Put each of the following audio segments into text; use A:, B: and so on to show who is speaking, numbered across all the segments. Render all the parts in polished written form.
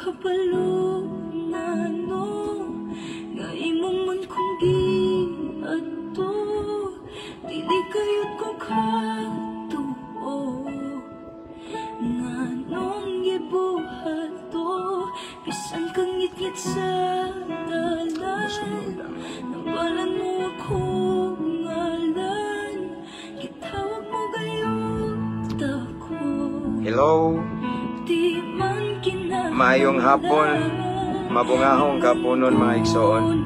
A: kabalo na no nga imo man kong giadto dili kayot ko katuo nga nung gibuhat to bisan kang ngit-ngit sa dalan nabalan mo akong ngalan gitawag mo gayud ako.
B: Hello, maayong hapon, mabungahong kapunon mga igsoon.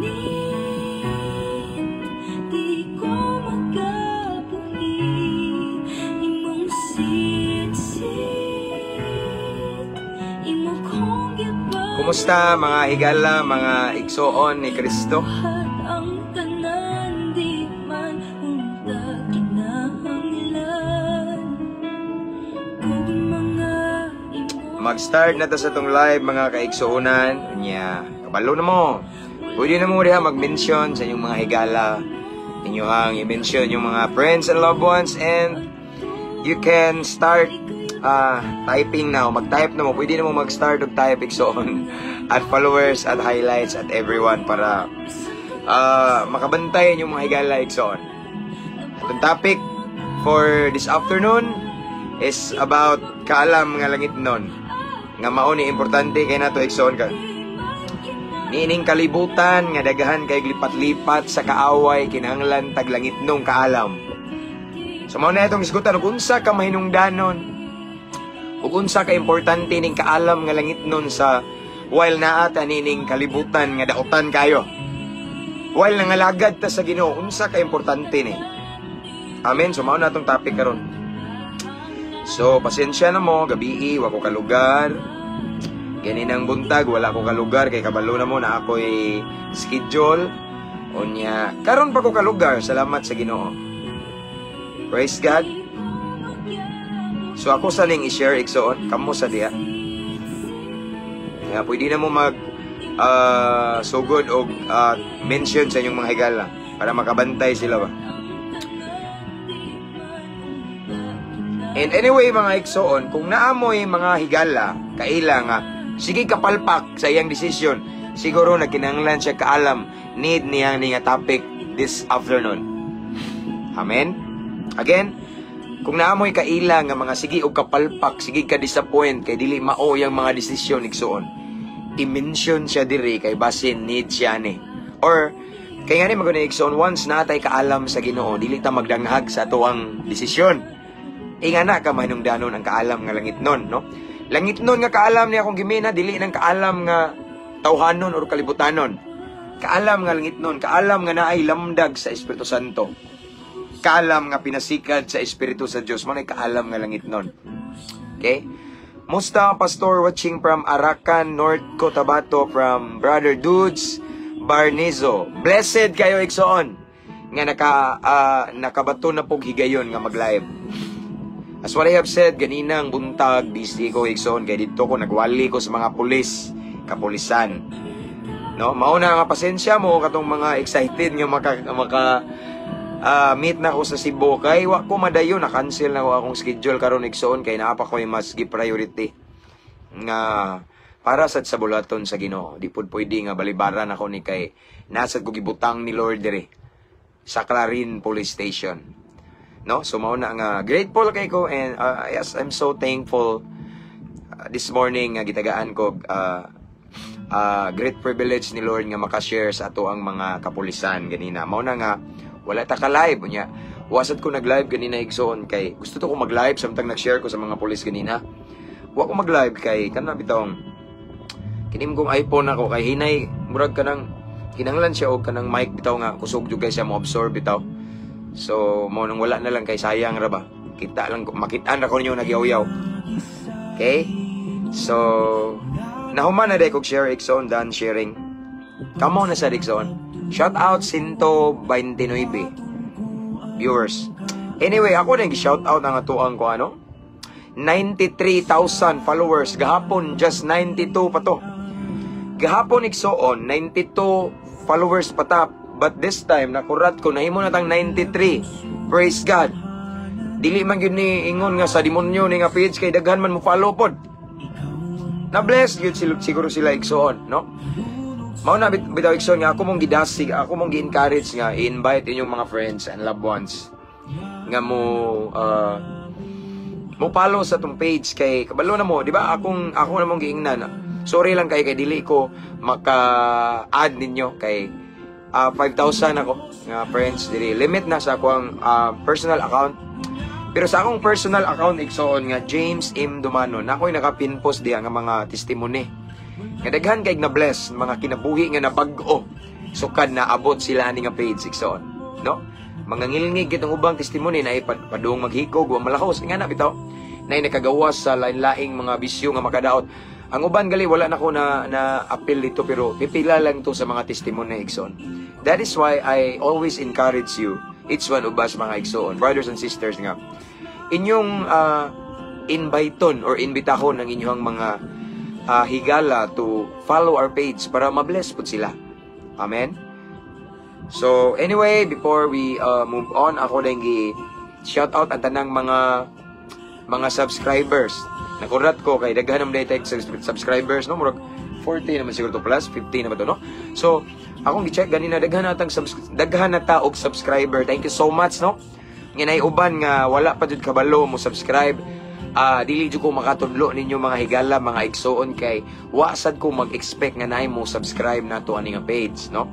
B: Kumusta mga higala, mga igsoon ni Kristo? Mag-start na ta sa itong live mga kaigsoonan. Kabalo na mo. Pwede na mo rin mag-mention sa inyong mga higala. Inyong i-mention yung mga friends and loved ones. And you can start typing now. Mag-type na mo. Pwede na mo mag-start og type igsoon. At followers at highlights at everyone para makabantay yung mga higala igsoon. At ang topic for this afternoon is about kaalam nga langit nun. Nga mao ni importante kay nato igsoon ka. Niining kalibutan nga dagahan kay lipat-lipat sa kaaway kinahanglan taglangit nung kaalam. So mao na itong isgutan ug unsa ka mahinungdanon. Ug unsa ka importante ning kaalam nga langit nun sa while naa ta nining kalibutan nga daotan kayo. While nangalagad ta sa Ginoo, unsa ka importante ni. Amen. So mao na itong topic karon. So, pasensya na mo, gabi, wako kalugar. Ganinang buntag, wala ko kalugar, kay kabalo na mo na ako'y schedule. Unya, karon pa ko kalugar, salamat sa Ginoo. Praise God. So, ako sa ning i-share, igsoon, kamo sa diya. Kaya, pwede na mo sugod o mention sa inyong mga higala para makabantay sila ba. And anyway mga igsoon, kung naamoy mga higala, kaila nga, sige kapalpak sa iyang desisyon, siguro na kinahanglan siya kaalam, need niya nga topic this afternoon. Amen? Again, kung naamoy kaila nga mga sige o kapalpak, sige ka disappoint, kay dili mao yung mga desisyon igsoon, i-mention siya diri kay basin need siya ni. Or, kaya nga ni maguna igsoon, once natay kaalam sa Ginoo, dili ta magdanghag sa tuwang desisyon. Nga na ka manungdanon ang kaalam nga langit nun, no? Langit nun nga kaalam niya akong gimina, dili ng kaalam nga tawhanon o kalibutanon. Kaalam nga langit nun, kaalam nga naay lamdag sa Espiritu Santo. Kaalam nga pinasikad sa Espiritu sa Diyos. Manay kaalam nga langit nun. Okay? Musta pastor watching from Arakan, North Cotabato, from Brother Dudes Barnizo. Blessed kayo igsoon nga nakabato na pong higayon nga mag-live. As what I have said, ganinang buntag, busy ko, igsoon, kaya dito ko nagwali ko sa mga pulis, kapulisan. No? Mauna nga pasensya mo, katong mga excited nga meet na ako sa Cebu. Kaya wak ko madayo, na-cancel na ko akong schedule karon igsoon, kaya naapa ko yung mas priority. Nga, para sa bulaton sa Ginoo. Di po pwede nga balibaran ako ni kay nasa ko gibutang ni Lord dire sa Clarin Police Station. No, so mauna nga grateful kay ko, and yes, I'm so thankful. This morning gitagaan ko great privilege ni Lord nga makashare sa ato ang mga kapulisan ganina. Mauna nga wala ta ka live nya. Wasad ko nag-live ganina igsoon kay gusto to ko mag-live samtang nag-share ko sa mga pulis ganina. Wa ko mag-live kay kana bitong kinim kong iPhone ako kay hinay murag kanang kinahanglan siya og kanang mic bitaw nga kusog jud siya mo absorb bitaw. So, mo nang wala na lang kay sayang ra ba. Makitaan ra ko ninyo nagyaw-yaw. Okay? So, nahuman na day kog share igsoon, done sharing. Kamo na sa igsoon. Shout out 129 viewers. Anyway, ako na shout out ang atuang ko 93,000 followers gahapon, just 92 pa to. Gahapon igsoon 92 followers pa ta. But this time, nakurat ko, nahimo na tang 93. Praise God. Dili man yun ni ingon nga sa demonyo ni nga page, kay daghan man mo follow pod. na-bless yun siguro sila igsoon, no? Mao na bitaw igsoon nga ako mong gidasig, ako mong gi-encourage nga i-invite inyong mga friends and loved ones nga mo follow sa tong page kay kabalo na mo, di ba? Ako na mong giingnan. Sorry lang kay dili ko maka-add ninyo kay 5,000 ako nga friends diri. Limit na sa akong personal account. Pero sa akong personal account igsoon nga James M. Dumano, na ako'y naka-pinpost diha nga mga testimony. Nga daghan kay na bless mga kinabuhi nga nabag-o sukad na abot sila ani nga page igsoon, no? Mga ngilngig kitong ubang testimony na ipadung maghikog wa malahos nga na bitaw. Nay nakagawas sa lain-laing mga bisyo nga makadaot. Ang uban gali wala na ko na appeal dito pero pipila lang to sa mga testimony igsoon. That is why I always encourage you, each one of us mga igsoon, brothers and sisters nga, inyong inviton or imbitahon ng inyong mga higala to follow our page para mabless po sila. Amen? So, anyway, before we move on, ako lang shout out ang tanang mga subscribers. Nakurat ko kay daghan naman daytay subscribers, no? Murag 40 naman siguro to plus 50 naman to, no? So, akong gi-check ganina daghan na ta og subscriber. Thank you so much, no? Nginay uban nga wala pa jud kabalo mo subscribe. Dili jud ko makatudlo ninyo mga higala, mga igsoon kay wasad ko mag-expect nga naay mo subscribe nato ani nga page, no?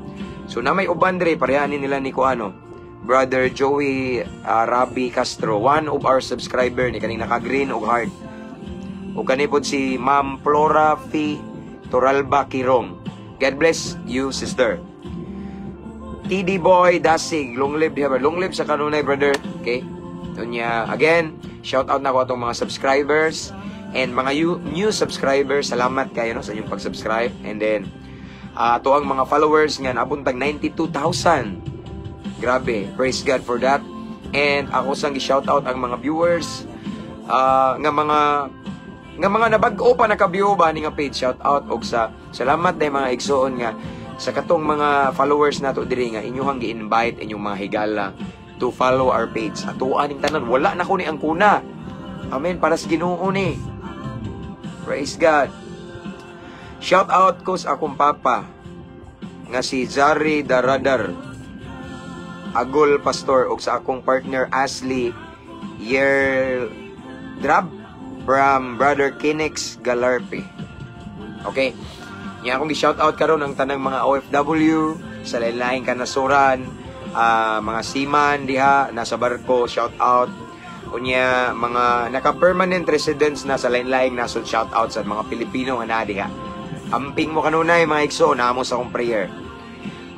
B: So na may uban dire parehanin nila ni kuano, Brother Joey Rabi Castro, one of our subscriber ni kaning naka-green og heart. O kanipod si Ma'am Flora F. Toralba Kirong. God bless you, sister. TD Boy Dasig, long live sa kanunay, brother. Okay? Dunya, again, shout out na ko atong mga subscribers and mga new subscribers. Salamat kayo no, sa inyong pag-subscribe. And then, to ang mga followers nga nabuntag 92,000. Grabe, praise God for that. And ako sang gi-shout out ang mga viewers nga mga nabag-o pa naka-view ba ni nga page, shout out og sa salamat day mga igsoon nga sa katong mga followers nato diri nga inyong gi-invite inyong mga higala to follow our page. Ato aning tanan wala na ko ni ang kuna. Amen, para sa Ginoo ni. Praise God. Shout out ko sa akong papa nga si Zari Daradar Agol Pastor og sa akong partner Ashley Yerdrab from Brother Kinex Galarpe. Okay. Nga akong gi-shout out karon ang tanang mga OFW sa lain-laing kanasuran, mga seaman diha nasa barko, shout out. Unya mga naka-permanent residents na sa lain-laing nasod, shout out sa mga Pilipino nga naa diha. Amping mo kanunay mga igso, naamo sa akong prayer.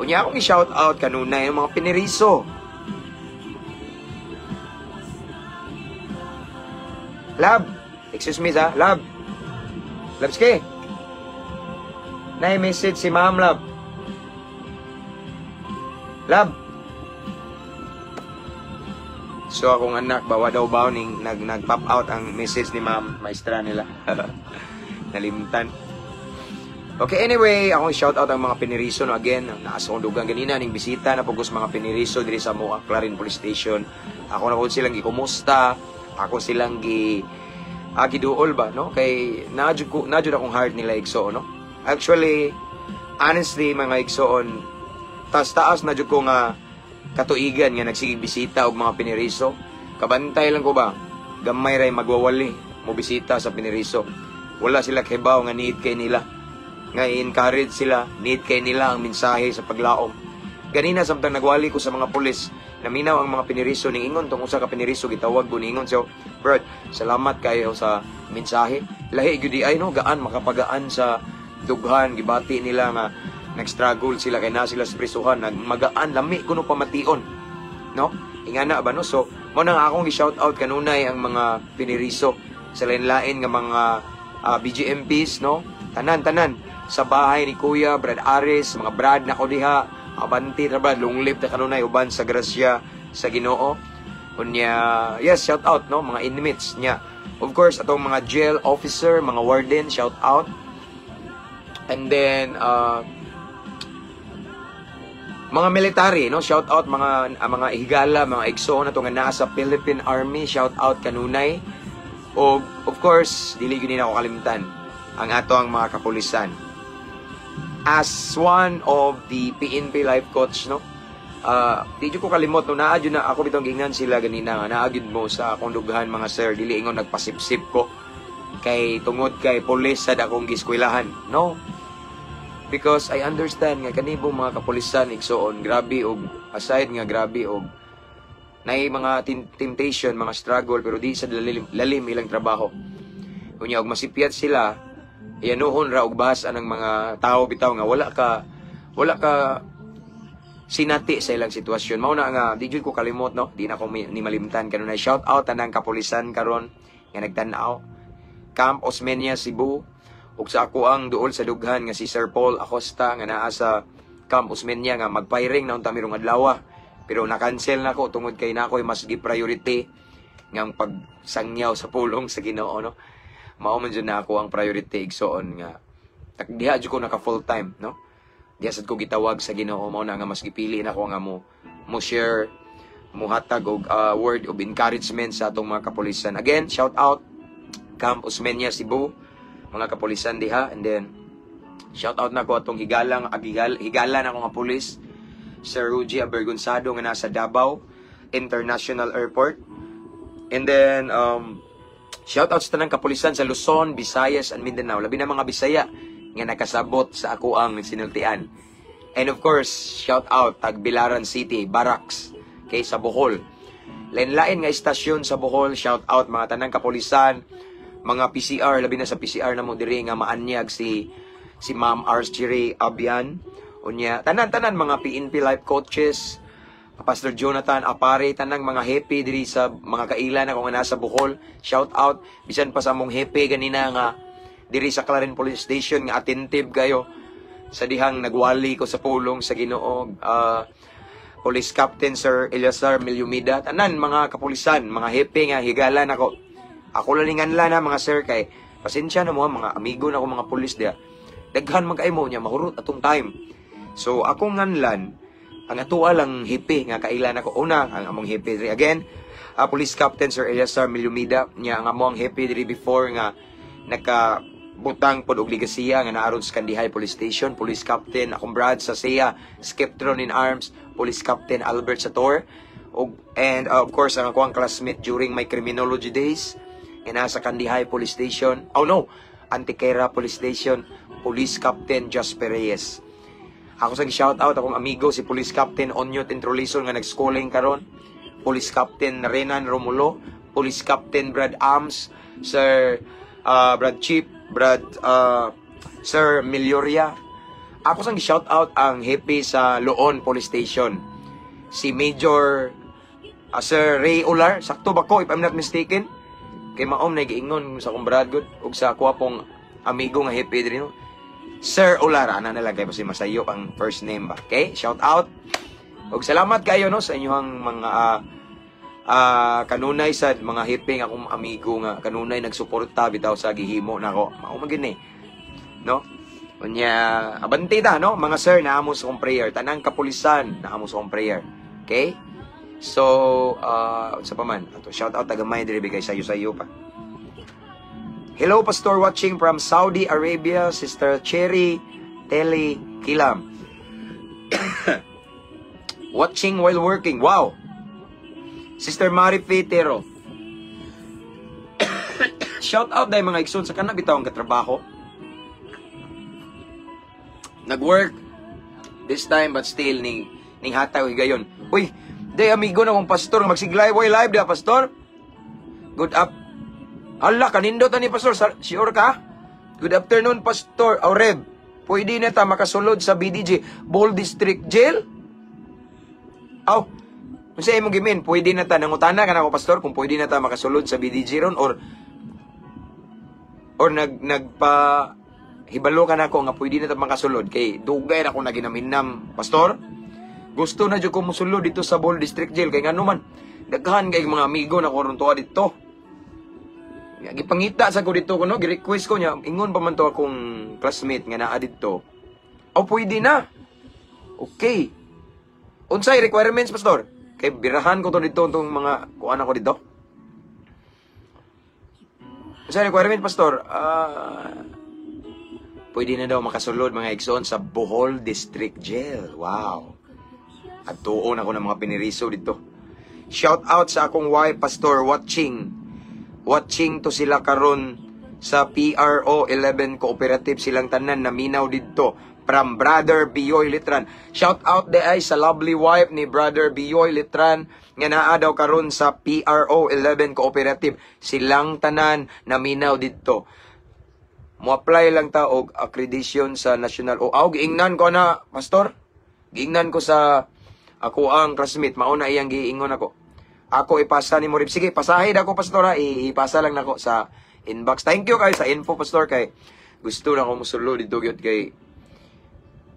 B: Unya akong i-shout out kanunay ang mga piniriso. Lab, excuse me sa, Lab. Labski. Na-message si Ma'am Lab. Lab. So akong anak bawa daw ning nag-pop out ang message ni Ma'am maestra nila. Nalimtan. Okay, anyway, akong shout out ang mga piniriso no, again, naasa kong dugang ganina ning bisita na pugos mga piniriso diri sa Moa Clarin Police Station. Ako na ko silang gikumusta, ako silang giduol ba no, kay najud akong heart nila igso no. Actually, honestly mga igsoon, taas na jud ko nga katuigan nga nagsigig bisita og mga piniriso. Kabantay lang ko ba, gamay ray magwawali mo bisita sa piniriso. Wala sila kibaw nga need kay nila. Nga i-encourage sila, need kay nila ang mensahe sa paglaom. Ganina samtang nagwali ko sa mga pulis, naminaw ang mga piniriso ning ingon tong usa ka piniriso gitawag ko ningon siya, "Bro, salamat kayo sa mensahe. Lahi gyud ay no, gaan makapagaan sa dughan, gibati nila nga nag-struggle sila kay na sila sa prisuhan, nagmagaan lami kuno pamation." No? Ingana ba no? So, mo nang akong gi-shout out kanunay ang mga piniriso sa lain-lain nga mga BGMPs, no? Tanan sa bahay ni Kuya Brad Aris, mga Brad na ko diha, abanti na Brad, long live ta kanunay uban sa grasya sa Ginoo. Unya, yes, shout out no, mga inmates niya. Of course, atong mga jail officer, mga warden, shout out. And then mga military, no, shout out mga higala, mga igsoon na to nga naa sa Philippine Army, shout out kanunay. O of course, dili gyud na ako kalimutan ang ato ang mga kapulisan. As one of the PNP life coach, no? Di ko kalimot, no? Naadyo na ako bitong gingnan sila ganina, naagid mo sa akong dughan mga sir, dili ingon nagpasipsip ko kay tungod kay pulis sa akong giskwelahan. No. Because I understand nga kanibong mga kapulisan igsoon, grabe og aside nga grabe og nay mga temptation, mga struggle, pero di sa lalim ilang trabaho. Kunya og masipyat sila, iyanuhon ra og bahas anang mga tao bitaw nga wala ka sinati sa ilang sitwasyon. Mao na nga di jud ko kalimot, no, di na ko ni malimtan kanunay. Shout out tanang kapulisan karon nga nagtan-aw. Camp Osmeña, Cebu, ug sa ako ang duol sa dughan nga si Sir Paul Acosta nga naa sa Camp Osmeña nga magpiring na unta mirong adlaw, pero na-cancel na ko tungod kay na ako'y mas gi-priority ngang pagsangyaw sa pulong sa Ginoo, no. Mao man jud na ako ang priority igsoon nga diha jud ko naka full time, no. Diha sad ko gitawag sa Ginoo, mao na nga mas gipili na ko nga mo share, mo hatag og word of encouragement sa atong mga kapulisan. Again, shout out Camp Osmeña, Cebu, mga kapulisan diha. And then shout out na ko atong higalan ako nga pulis, Sir Rudy Abergonzado nga nasa Davao International Airport. And then shout out sa tanang kapulisan sa Luzon, Visayas and Mindanao, labi na mga Bisaya nga nakasabot sa ako ang sinultian. And of course, shout out Tagbilaran City, Barracks, kay sa Bohol. Lain-lain nga istasyon sa Bohol, shout out mga tanang kapulisan, mga PCR, labi na sa PCR na mo diri nga maanyag si Ma'am Archery Abian. Unya, tanan-tanan mga PNP life coaches, Pastor Jonathan Apare, tanang mga happy diri sa mga kailan ako nga nasa Bohol. Shout out, bisan pa sa mong happy ganina nga diri sa Claren Police Station nga attentive kayo sa dihang nagwali ko sa pulong sa Ginoo. Police Captain Sir Eliazar Milyumida, tanan mga kapulisan, mga happy nga higalan ako. Ako lalingan lang na mga sir kay pasensya na mo mga amigo na ko mga pulis dia. Daghan man kay mo nya mahurot atong time. So ako nganlan ang atuwa lang hipi nga kailan ako una ang among hipi diri again. Police Captain Sir Eliazar Milyumida nya ang among hipi diri before nga nakabutang pod og ligasiya nga naaron sa Kandihay Police Station. Police Captain akong brad sa SEA Skeptron in Arms, Police Captain Albert Sator, and of course ang akong classmate during my criminology days and nasa Kandihay Police Station. Oh no, Antiquera Police Station, Police Captain Jasper Reyes. Ako sa shout out akong amigo si Police Captain Onyot Introlison nga nag-schooling karon, Police Captain Renan Romulo, Police Captain Brad Ams, Sir Brad Chief, Sir Milioria. Ako sang shout out ang happy sa Loon Police Station, si Major Sir Ray Ular. Sakto ba ko if I'm not mistaken? Kay maom na giingon sa akong brad good ug sa ako pong amigo nga happy diri, no? Sir Ular, ana nalagay pa si Masayo ang first name ba. Okay? Shout out. Ug salamat kayo, no, sa inyong mga kanunay sa mga happy akong amigo nga kanunay nagsuporta bitaw sa gihimo nako. Mao man gini, no? Unya abanti ta, no, mga sir, naamo sa akong prayer. Tanang kapulisan naamo sa akong prayer. Okay? So, sa paman, ato shout out tagamay diri kay sayo pa. Hello pastor watching from Saudi Arabia, Sister Cherry Tele Kilam. Watching while working. Wow. Sister Marife Tero. Shout out dai mga igsoon sa kana bitaw ang katrabaho. Nag-work this time but still ning hataw higayon. Uy, day amigo na kong pastor magsiglay live dia pastor. Good up. Hala kanindot ni pastor, sure ka? Good afternoon pastor Aureb. Pwede na ta makasulod sa BDJ Bohol District Jail? Aw. Unsay imong gimin? Pwede na ta nangutana ka na ko pastor kung pwede na ta makasulod sa BDJ ron or nagpa hibalo ka na ko nga pwede na ta makasulod kay dugay na ko naginamhinam pastor. Gusto na jud ko mosulod dito sa Bohol District Jail kay ngano man daghan kay mga amigo na ko ron tuwa dito. Gipangita sa ko dito ko, no, gi-request ko niya ingon pa man to akong classmate nga naa dito. O pwede na. Okay. Unsay requirements pastor? Kay birahan ko to dito tong mga kuan ako dito. Unsay requirement pastor? pwede na daw makasulod mga igsoon sa Bohol District Jail. Wow. At tuon ako ng mga piniriso dito. Shout out sa akong wife, Pastor, watching to sila karon sa PRO 11 Cooperative silang tanan naminaw dito from Brother Bioy Litran. Shout out ay sa lovely wife ni Brother Bioy Litran nga naa daw karon sa PRO 11 Cooperative silang tanan naminaw dito. Mo-apply lang ta og accreditation sa national o giingnan ko na, Pastor. Giingnan ko sa ako ang classmate, mauna iyang giingon ako. Ako ipasa ni Morib. Sige, pasahid ako, Pastor, ha. Ipasa lang nako sa inbox. Thank you kayo sa info, Pastor, kay gusto na akong musulo dito gyud kay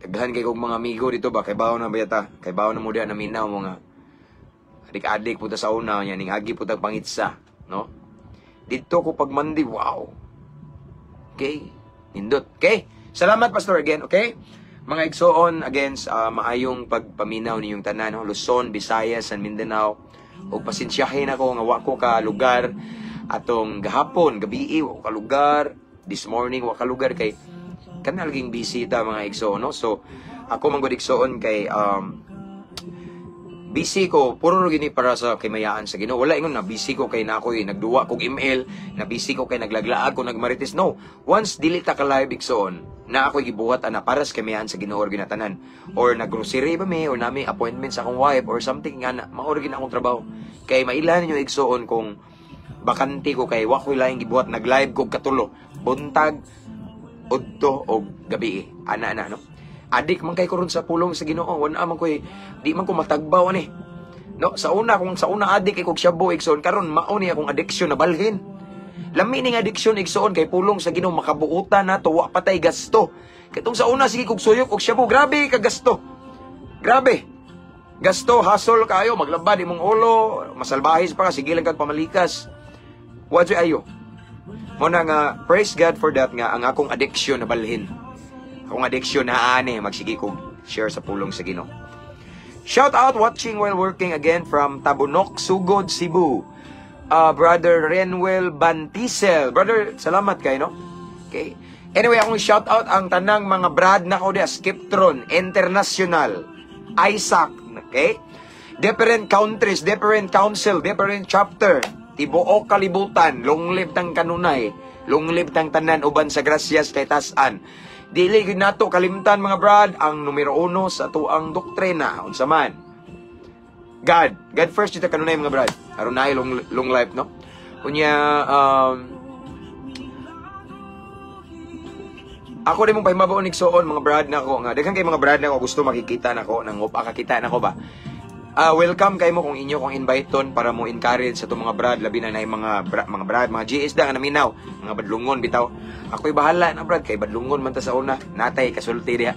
B: daghan kay kong mga amigo dito ba kay bawo na bayata, kay bawo na mo diha na minaw mga adik-adik puta sa una nya ning agi puta pangitsa, no? Dito ko pagmandi, wow. Okay, nindot. Okay, salamat, Pastor, again, okay? Mga igsoon, again, maayong pagpaminaw ninyong tanan, no? Luzon, Visayas, and Mindanao. O pasensyahin ako nga wako ka lugar atong gahapon, gabi, wako ka lugar, this morning, wako ka lugar kay kanal ging bisita mga igsoon, no? So, ako manggod igsoon kay busy ko, puro gini para sa kimayaan sa Ginoo. Wala ingon na busy ko kay na ako'y nagduwa kog email, na busy ko kay naglaglaag ko nagmarites. No, once dili ta ka live igsoon, na ako'y gibuhat ana para sa kimayaan sa Ginoo or ginatanan. Or naggrocery ba mi or nami appointment sa akong wife or something nga na maor gid akong trabaho. Kay mailan niyo igsoon kung bakante ko kay wa ko laing gibuhat nag-live kog katulo, buntag, udto og gabi. Ana no. Adik man kay ko ron sa pulong sa Ginoo. Wala man ko di man ko matagbaw ani. No, sa una adik kay kog shabu igsoon karon mao ni akong addiction na balhin. Lami ning addiction igsoon kay pulong sa Ginoo makabuutan na tuwa patay gasto. Kitong sa una sige kog suyok og shabu, grabe ka gasto. Grabe. Gasto, hustle kayo, maglabad imong ulo, masalbahis pa ka, sige lang kag pamalikas. What ayo? Mo na nga praise God for that nga ang akong addiction na balhin. Akong addiction na ani magsige kog share sa pulong sa Ginoo. Shout out watching while working again from Tabunok, Sugod, Cebu. Brother Renwell Bantisel. Brother, salamat kayo, no? Okay. Anyway, akong shout out ang tanang mga brad na ko dia Skiptron International, Isaac, okay? Different countries, different council, different chapter. Tibuok kalibutan, long live tang kanunay, long live tang tanan uban sa grasyas kay tas-an. Dili gid nato kalimtan mga brad ang numero 1 sa tuang doktrina unsa man. God first kita kanunay mga brad. Aron nay long life, no? Kunya ako din mong pahimabaon igsoon mga brad nako nga daghan kay mga brad nako gusto makikita nako nang upa kakita nako ba. Welcome kay mo kung inyo kung inviteon para mo encourage sa itong mga brad labi na mga brad, mga GS da nga naminaw, mga badlungon bitaw. Ako'y bahala na brad kay badlungon man ta sa una, natay kasulti diha.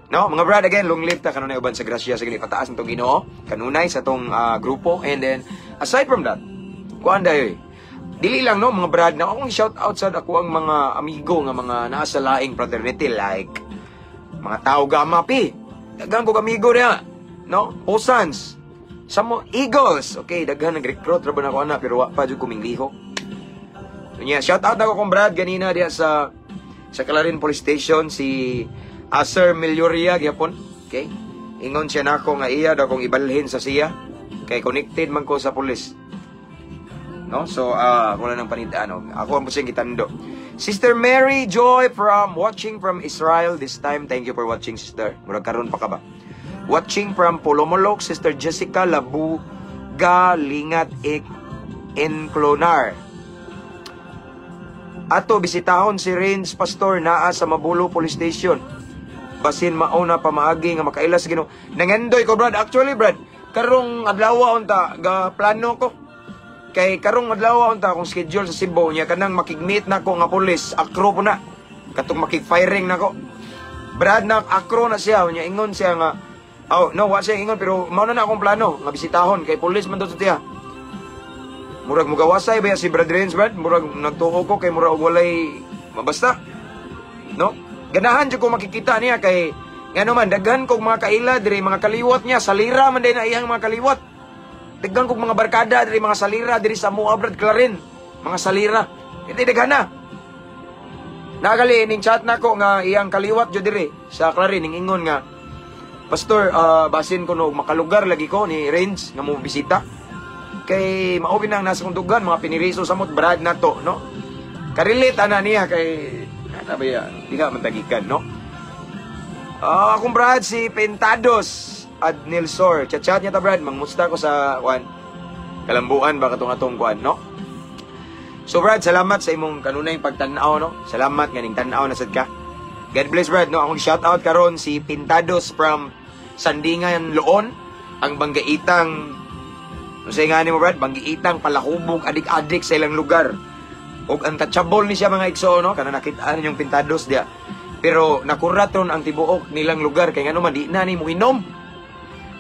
B: No, mga brad again, long live ta kanunay uban sa grasya sa gini pataas nitong Ginoo, kanunay sa tong grupo, and then aside from that, kuan dayoy. Dili lang no mga brad na akong shout out sa ako ang mga amigo nga mga nasa laing fraternity like mga tao gama pi. Daghan ko amigo diha. No? Osans. Samo Eagles. Okay, daghan nag-recruit ra ba na ko ana pero wa pa jud kumingliho. So yeah, shout out ako kong Brad ganina diya sa Clarin Police Station si Sir Melioria gyapon. Okay? Ingon siya nako nga iya daw kong ibalhin sa siya kay connected man ko sa police. No? So wala nang panidaan. Ako ang busing gitando. Sister Mary Joy watching from Israel this time. Thank you for watching, sister. Murag karon pa ka ba? Watching from Polomolok, Sister Jessica Labuga Lingat Enclonar. Ato bisitahon si Rains Pastor naa sa Mabulo Police Station. Basin mauna pa maagi nga makailas Ginoo. Nangendoy ko brad. Actually brad, karong adlaw unta ga plano ko. Kay karong adlaw unta akong schedule sa Cebu nya kanang makigmeet nako nga police, akro po na. Katong makig-firing nako. Brad na akro na siya nya ingon siya nga no, wa siya ingon pero mao na akong plano nga bisitahon kay police man to tiya. Murag mugawasay ba si Brad Renz, Brad? Murag nagtuo ko kay murag walay mabasta. No? Ganahan jud ko makikita niya kay ngano man daghan kog mga kaila diri mga kaliwat niya, salira man day na iyang mga kaliwat. Daghan kog mga barkada diri mga salira diri sa Mua Brad Clarin, mga salira. Iti daghan na. Nagali ning chat nako nga iyang kaliwat jud diri sa Clarin ning ingon nga Pastor, basin ko no makalugar lagi ko ni Range nga mo bisita. Kay mao binang nasa kong dugan mga piniriso samot brad nato, no? Karelate ana niya kay ana ba ya? Di ka mantagikan, no? Akong brad si Pentados ad Nilsor. Chat-chat niya ta brad, mangmusta ko sa kwan. Kalambuan ba katong atong kwan, no? So Brad, salamat sa imong kanunay pagtan-aw, no? Salamat ganing tan-aw na sad ka. God bless Brad, no? Akong shout out karon si Pintados from Sandingan, Loon, ang banggaitang usay nga ni mo Brad, banggaitang palahubog adik-adik sa ilang lugar. Og untouchable ni siya mga igso, no? Kana nakita-an yung Pintados dia. Pero nakurat ron ang tibuok nilang lugar kay ngano man di na ni mo inom.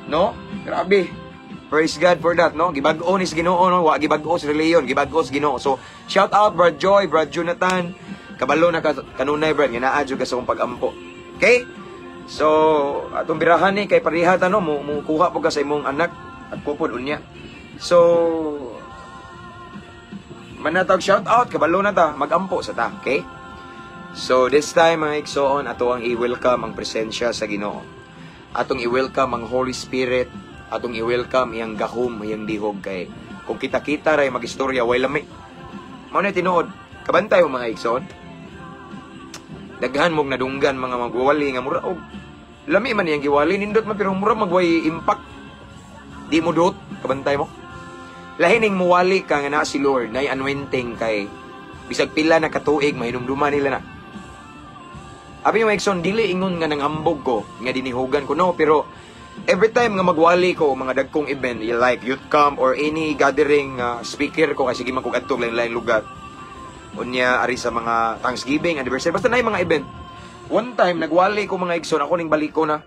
B: No? Grabe. Praise God for that, no? Gibag-o ni Ginoo, no? Wa gibag-o si Leon, gibag-o si Ginoo. So, shout out Brad Joy, Brad Jonathan, kabalo na kanunay Brad, nga naa jud ka sa akong pag-ampo. Okay? So, atong birahan ni kay parihata, no? Kuha po ka sa imong anak at kupod unya. So, manatag shout out, kabalo na ta, mag-ampo sa ta, okay? So, this time mga igsoon, ato ang i-welcome ang presensya sa Ginoo. Atong i-welcome ang Holy Spirit, atong i-welcome iyang gahom, iyang dihog kay kung kita-kita ray magistorya way lami. Mao na tinuod, kabantay mo mga igsoon. Daghan mong nadunggan mga magwali nga mura og lami man iyang giwali nindot man pero mura magway impact. Di mo dot, kabantay mo. Lahining muwali ka nga na si Lord, nay anointing kay bisag pila na katuig mahinumduman nila na. Abi yung igsoon dili ingon nga nang hambog ko nga dinihugan ko no, pero every time nga magwali ko mga dagkong event like youth camp or any gathering speaker ko kasi gimang kog adto lain-lain lugar. Unya ari sa mga Thanksgiving, anniversary, basta nay mga event. One time nagwali ko mga igsoon ako ning balik ko na.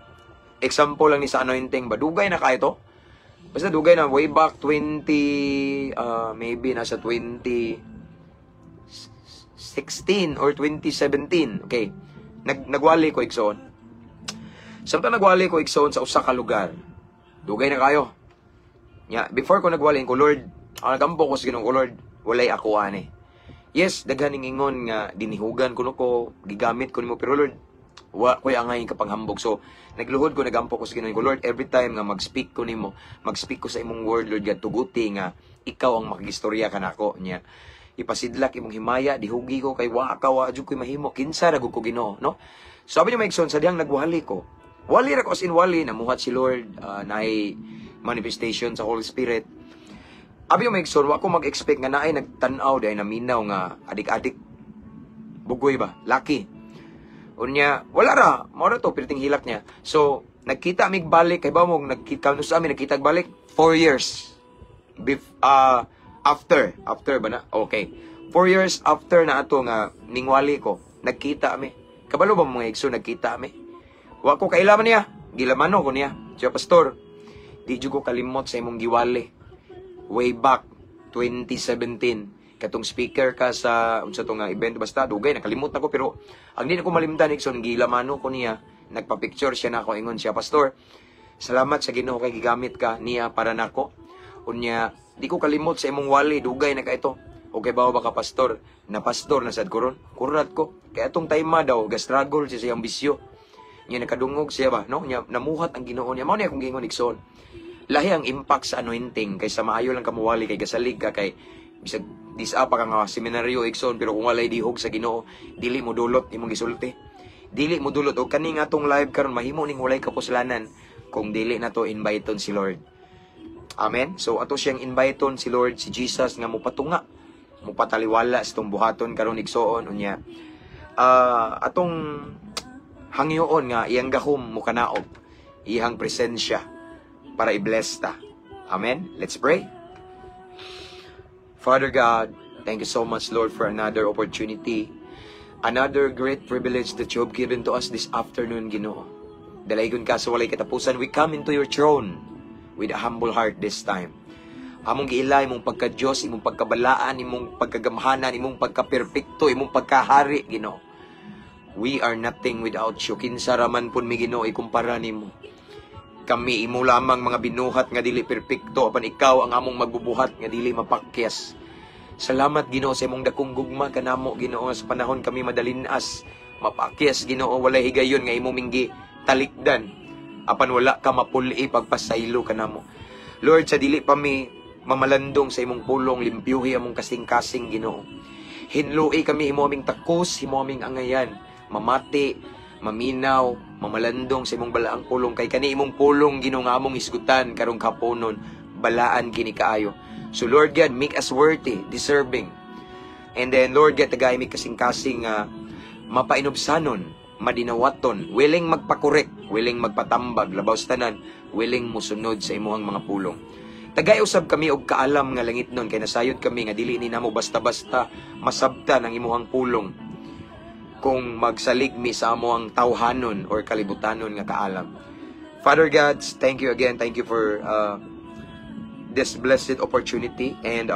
B: Example lang ni sa anointing, badugay na kay to. Basta dugay na way back 20 maybe nasa 2016 or 2017. Okay. Nagwali ko igsoon. Samtang nagwali ko igsoon sa usa ka lugar. Dugay na kayo. Nya, before ko nagwali ko Lord, nagampo ko sa Ginoo ko Lord, walay ako ani. Yes, daghan ning ingon nga dinihugan ko nuko, gigamit ko nimo pero Lord, wa koy angay kapanghambog. So, nagluhod ko nagampo ko sa Ginoo ko Lord, every time nga mag-speak ko nimo, mag-speak ko sa imong word Lord, God tuguti nga ikaw ang makigistorya kanako nya. Ipasidlak imong himaya, dihugi ko kay wa jud koy mahimo kinsa ra gud ko Ginoo, no? Sabi niyo maigsoon sa diyang nagwali ko. Wali ra ko as in wali, namuhat si Lord, naay manifestation sa Holy Spirit. Abi yung maigsoon, wa ko mag-expect nga naay nagtanaw dahi naminaw nga adik-adik. Bugoy ba? Lucky. Unya, wala ra, mao ra to pirting hilak niya. So, nagkita mig balik kay ba mo nagkita sa amin nagkita balik 4 years. After ba na? Okay. 4 years after na ato nga ningwali ko, nagkita ami. Kabalo ba mga igsoon nagkita ami? Wa ko kailaman niya, gilamano ko niya. Siya pastor, di jud ko kalimot sa imong giwali. Way back 2017, katong speaker ka sa unsa to nga event basta dugay nakalimot nako pero ang di na ko malimtan igsoon gilamano ko niya. Nagpa-picture siya nako ingon siya pastor. Salamat sa Ginoo kay gigamit ka niya para nako. Unya, di ko kalimot sa imong wali dugay na ka ito. Okay ba ka pastor? Na pastor na sad koron. Kurat ko. Kay atong time daw ga-struggle siya sa iyang bisyo. Nya nakadungog siya ba, no? Nya namuhat ang Ginoo niya. Mao niya kung gingon igsoon. Lahi ang impact sa anointing kaysa maayo lang kamuwali kay gasalig ka kay bisag disa pa ka nga seminaryo igsoon pero kung walay dihog sa Ginoo, dili mo dulot imong gisulti. Dili mo dulot og kani nga atong live karon mahimo ning walay kapuslanan kung dili nato inviteon si Lord. Amen. So ato siyang inviteon si Lord, si Jesus nga mopatunga, mopataliwala sa tong buhaton karon igsoon unya. Atong hangyoon nga iyang gahom mo kanaog iyang presensya para i-bless ta. Amen. Let's pray. Father God, thank you so much Lord for another opportunity, another great privilege that you have given to us this afternoon, Ginoo. Dalaygon ka sa walay katapusan, we come into your throne with a humble heart this time. Among giila imong pagka-Diyos, imong pagkabalaan, imong pagkagamhanan, imong pagka-perfecto, imong pagkahari, Ginoo. We are nothing without you. Kinsa raman pun mi Ginoo ikumpara nimo. Kami imo lamang mga binuhat nga dili perpekto apan ikaw ang among magbubuhat nga dili mapakyas. Salamat Ginoo sa imong dakong gugma kanamo Ginoo sa panahon kami madalinas, mapakyas Ginoo walay higayon nga imong minggi talikdan. Apan wala ka mapuli pagpasaylo kanamo. Lord, sa dili pa mi mamalandong sa imong pulong, limpyuhi among kasing-kasing Ginoo. Hinlui kami himo aming takos, himo aming angayan, mamati, maminaw, mamalandong sa imong balaang pulong kay kani imong pulong Ginoo nga among isgutan karong kaponon, balaan kini kaayo. So Lord God, make us worthy, deserving. And then Lord God, tagay mi kasing-kasing mapainubsanon, madinawaton, willing magpakorek, willing magpatambag, labaw sa tanan, willing musunod sa imuhang mga pulong. Tagay usab kami og kaalam nga langit nun, kay nasayod kami nga dili ni namo basta-basta masabtan ang imuhang pulong kung magsaligmi sa amuhang tawhanon or kalibutanon nga kaalam. Father God, thank you again. Thank you for this blessed opportunity. And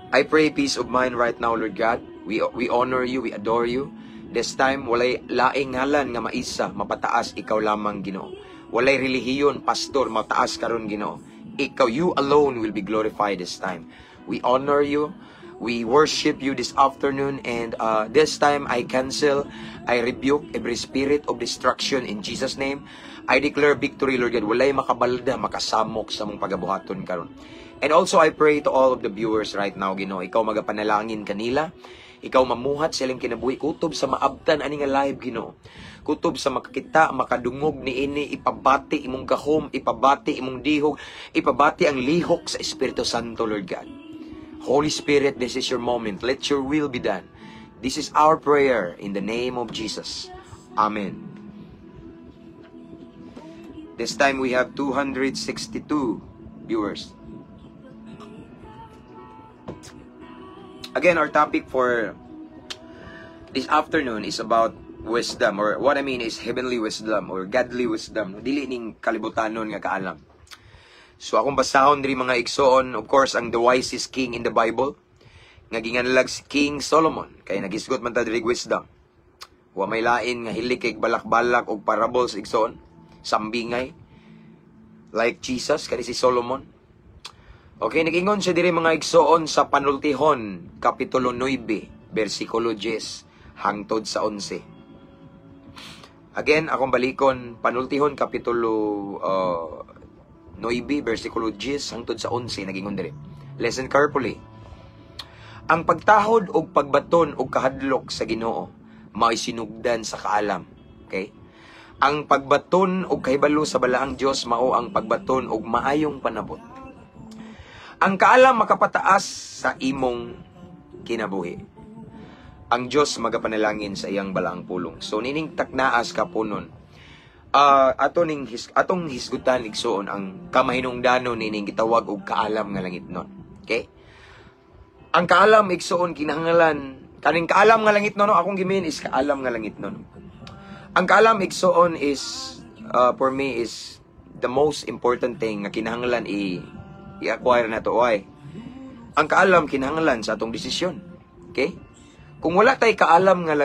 B: I pray peace of mind right now, Lord God. We honor you, we adore you. This time, walay laing ngalan nga maisa, mapataas, ikaw lamang Ginoo. Walay relihiyon, pastor, mataas karon Ginoo. Ikaw, you alone will be glorified this time. We honor you. We worship you this afternoon. And this time, I cancel, I rebuke every spirit of destruction in Jesus' name. I declare victory, Lord God. Walay makabalda, makasamok sa mong pagabuhaton karon. And also, I pray to all of the viewers right now, Ginoo. Ikaw magapanalangin kanila. Ikaw mamuhat silang kinabuhi. Kutob sa maabtan ani nga live, Ginoo. Kutob sa makakita, makadungog ni ini, ipabati imong gahom, ipabati imong dihog, ipabati ang lihok sa Espiritu Santo, Lord God. Holy Spirit, this is your moment. Let your will be done. This is our prayer in the name of Jesus. Amen. This time we have 262 viewers. Again, our topic for this afternoon is about wisdom, or what I mean is heavenly wisdom or godly wisdom. Dili ning kalibutanon nga kaalam. So akong basahon diri mga igsoon, of course, ang the wisest king in the Bible nga ginganlag si King Solomon, kay nagisgot man ta diri wisdom. Wa may lain nga hilik kay balak-balak og parables igsoon, sambingay like Jesus kani si Solomon. Okay, nag-ingon siya diri mga igsoon sa Panultihon, Kapitulo 9, versikulo 10, hangtod sa 11. Again, akong balikon, Panultihon, Kapitulo 9, versikulo 10, hangtod sa 11, nag-ingon diri. Listen carefully. Ang pagtahod o pagbaton o kahadlok sa Ginoo, mao'y sinugdan sa kaalam. Okay? Ang pagbaton o kahibalo sa balaang Dios mao ang pagbaton og maayong panabot. Ang kaalam makapataas sa imong kinabuhi. Ang Dios magapanalangin sa iyang balaang pulong. So nining taknaas kapunon. Atong hisgutan igsoon ang kamahinungdanon nining gitawag og kaalam nga langit nun. Okay? Ang kaalam igsoon kinahanglan kaning kaalam nga langit nun, akong gimin is kaalam nga langit nun. Ang kaalam igsoon is for me is the most important thing nga kinahanglan i-acquire na to. Why? Ang kaalam kinahanglan sa atong desisyon. Okay? Kung wala tay kaalam nga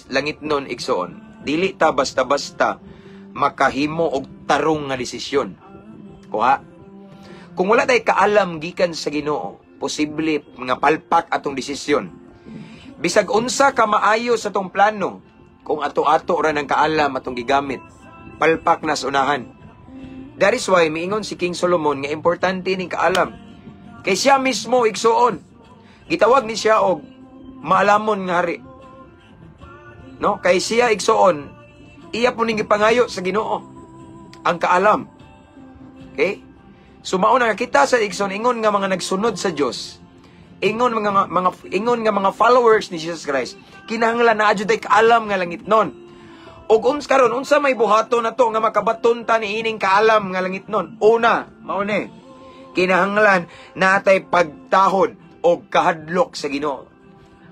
B: langit nun igsoon, dili ta basta-basta makahimo og tarong nga desisyon. Kuha? Kung wala tay kaalam gikan sa Ginoo, posible nga palpak atong desisyon. Bisag unsa ka maayo sa atong plano, kung ato-ato ra ng kaalam atong gigamit, palpak na sa unahan. That is why miingon si King Solomon nga importante ning kaalam. Kay siya mismo igsuon, gitawag ni siya og maalamon nga hari. No? Kay siya igsuon, iya po ning gipangayo sa Ginoo ang kaalam. Okay? So mao na kita sa igsoon ingon nga mga nagsunod sa Dios. Ingon nga mga followers ni Jesus Christ, kinahanglan na adyo day kaalam nga langit nun. Og karon unsa may buhato na to nga makabaton ta ni ining kaalam nga langit nun? Una, mao ni kinahanglan natay pagtahod og kahadlok sa Ginoo.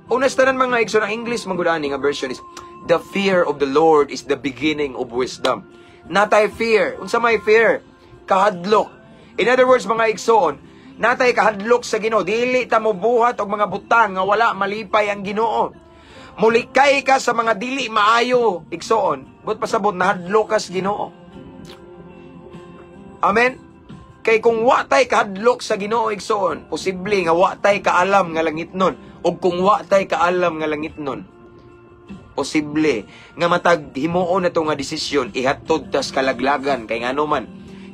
B: Unas tanan mga igsoon ang English manggudani nga version is the fear of the Lord is the beginning of wisdom. Natay fear. Unsa may fear? Kahadlok. In other words, mga igsoon, natay kahadlok sa Ginoo. Dili ta mo buhat og mga butang nga wala malipay ang Ginoo. Mulikay ka sa mga dili maayo, igsoon. But pasabot na hadlok ka sa Ginoo. Amen. Kay kung wa tay kahadlok sa Ginoo igsoon, posible nga wa tay kaalam nga langit nun. O kung wa tay kaalam nga langit nun, posible nga matag himuon na to nga desisyon ihatod tas kalaglagan kay ngano man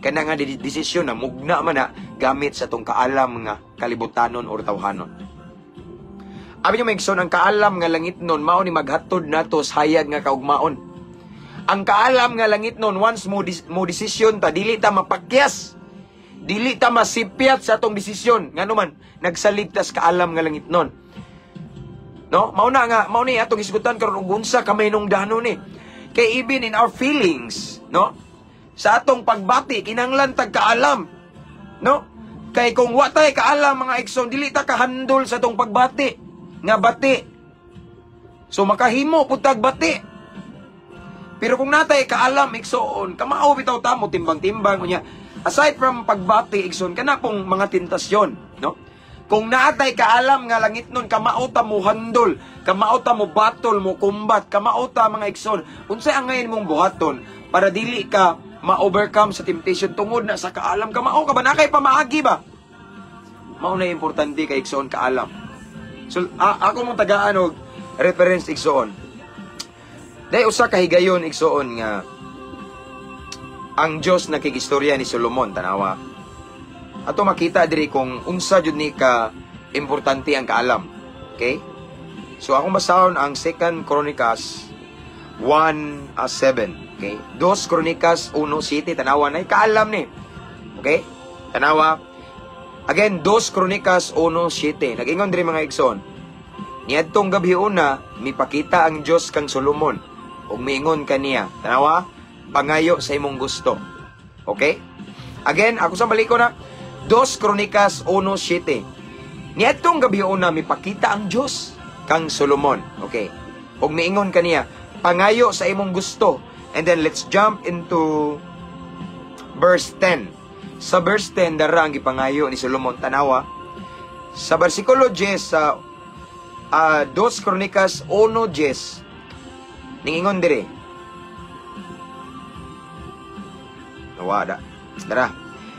B: kana nga desisyon na mugna man na gamit sa tong kaalam nga kalibutanon or tawhanon. Abi nyo maigsoon, ang kaalam nga langit nun mao ni maghatod nato sa hayag nga kaugmaon. Ang kaalam nga langit nun once mo desisyon ta dili ta mapakyas. Dili ta masipyat sa atong desisyon. Ngano man nagsaligtas kaalam nga langit nun. No? Mao ni atong isgutan karon ug unsa kamay nung dano ni. Kay even in our feelings, no? Sa atong pagbati kinahanglan tag kaalam. No? Kay kung wa tay kaalam mga igsoon, dili ta kahandol sa atong pagbati nga bati. So makahimo pud tag bati. Pero kung natay kaalam igsoon, kamao bitaw ta mo timbang-timbang unya. Aside from pagbati igsoon kana pong mga tentasyon, no? Kung naatay kaalam nga langit nun, kamao ta mo handol, kamao ta mo battle, mo combat, kamao ta mga igsoon. Unsay ang ngayon mong buhaton para dili ka ma-overcome sa temptation tungod na sa kaalam, kamao ka ba na kay pamaagi ba? Mao na importante kay igsoon kaalam. So ako mong tagaan og reference igsoon. Day usa ka higayon igsoon nga ang Dios nakigistorya ni Solomon, tanawa. Ato makita diri kung unsa jud ni ka importante ang kaalam. Okay? So akong basahon ang 2 Chronicles 1:7. Okay? 2 Chronicles 1:7, tanawa na kaalam ni. Okay? Tanawa. Again, 2 Chronicles 1:7. Nag-ingon diri mga igsoon. Niadtong gabi una, mipakita ang Dios kang Solomon ug miingon kaniya. Tanawa, pangayo sa imong gusto. Okay? Again, ako sa balik ko na 2 Chronicles 1:7. Niadtong gabi una mipakita ang Dios kang Solomon. Okay. Ug miingon kaniya, pangayo sa imong gusto. And then let's jump into verse 10. Sa verse 10 dara ang gipangayo ni Solomon, tanawa. Sa bersikulo 10 sa 2 Chronicles 1:10 ningingon dire. Nawada. Dara.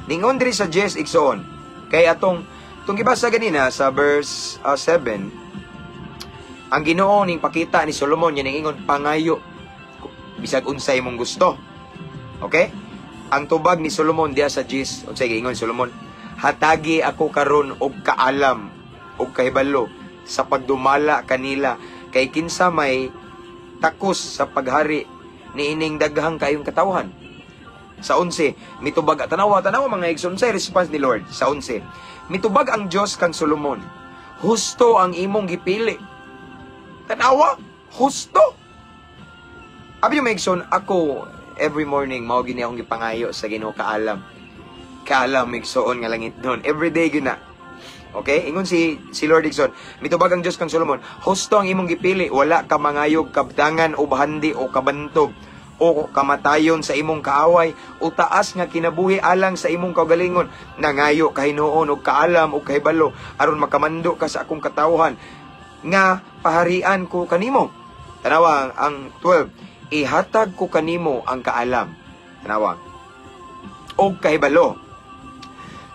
B: Ningon diri sa 10 igsoon. Kay atong gibasa ganina sa verse 7, ang Ginoo ning pakita ni Solomon nya ningon pangayo bisag unsay imong gusto. Okay? Ang tubag ni Solomon diha sa 10, unsay gingon Solomon, hatagi ako karon og kaalam og kahibalo sa pagdumala kanila kay kinsa may takos sa paghari niining daghang kayong katawhan. Sa 11, mitubag tanawa mga igsoon sa response ni Lord. Sa 11, mitubag ang Dios kang Solomon. Husto ang imong gipili. Tanawa, husto. Abi yung igsoon, ako every morning mao gini akong gipangayo sa Ginoo kaalam. Kaalam igsoon nga langit nun. Every day gyud na. Okay? Ingon si Lord igsoon, mitubag ang Dios kang Solomon. Husto ang imong gipili, wala ka mangayog kabtangan o bahandi o kabantog o kamatayon sa imong kaaway o taas nga kinabuhi alang sa imong kaugalingon, nangayo kahinuon og kaalam og kahibalo aron makamando ka sa akong katawhan nga paharian ko kanimo. Tanawa ang 12, ihatag ko kanimo ang kaalam, tanawa, og kahibalo.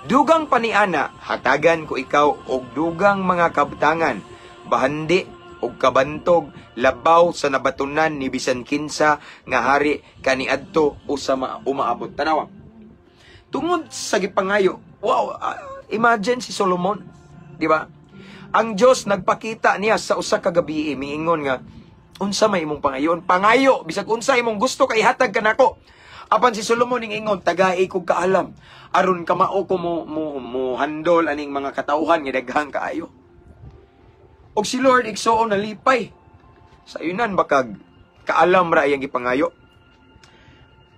B: Dugang paniana hatagan ko ikaw og dugang mga kabtangan, bahandi og kabantog, labaw sa nabatunan ni bisan kinsa nga hari kaniadto o sa umaabot. Tanawa. Tungod sa gipangayo, wow, imagine si Solomon, di ba? Ang Dios nagpakita niya sa usa ka gabi, miingon nga unsa may imong pangayon? Pangayo bisag unsa imong gusto kay hatag kanako. Apan si Solomon ningingon, tagai kog kaalam aron kamao ko mo handol aning mga katawhan nga daghang kaayo. Og si Lord igsoon nalipay. Sa yunan bakag kaalam ra iyang gipangayo.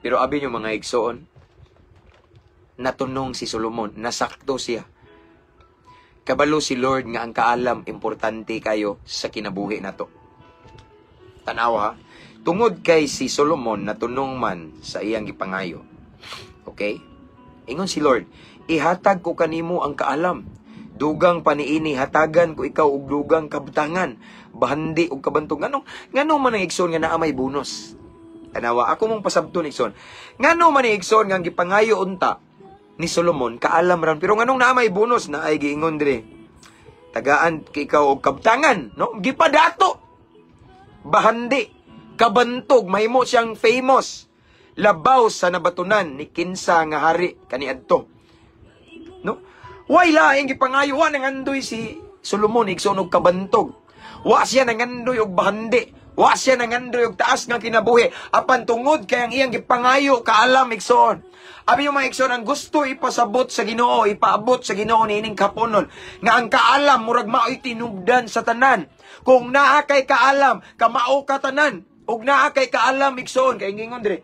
B: Pero abi nyo mga igsoon, natunong si Solomon, nasakto siya. Kabalo si Lord nga ang kaalam importante kayo sa kinabuhi nato. Tanawa, tungod kay si Solomon natunong man sa iyang gipangayo. Okay? Ingon si Lord, ihatag ko kanimo ang kaalam. Dugang paniini hatagan ko ikaw og dugang kabtangan, bahandi og kabantog. Nganong man ang igsoon nga naa may bonus. Tanawa, ako mong pasabton igsoon. Ngano man ang igsoon nga gipangayo unta ni Solomon kaalam ran, pero nganong na may bonus na ay giingon dire, tagaan kay ikaw og kabtangan, no? Gipadato, bahandi, kabantog, mahimo siyang famous, labaw sa nabatunan ni kinsa nga hari kaniadto, no? Way laing gipangayo, wa nangandoy si Solomon igsoon og kabantog, wa siya nangandoy og bahandi, wa siya nangandoy og taas nga kinabuhi, apan tungod kay ang iyang gipangayo kaalam igsoon. Abi yung mga igsoon, ang gusto ipasabot sa Ginoo, ipaabot sa Ginoo niining kaponon, nga ang kaalam murag mao'y tinubdan sa tanan. Kung naa kay kaalam, kamao ka tanan. Ug naa kay kaalam igsoon, kay ingon dire,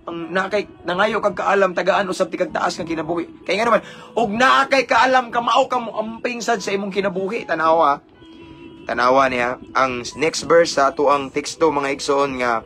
B: ang naa kay nangayo kag kaalam, tagaan usab ti kag taas nga kinabuhi. Kay nga naman, ug naa kay kaalam, kamao ka mo amping sad sa imong kinabuhi. Tanawa niya ang next verse sa ato ang teksto mga igsoon nga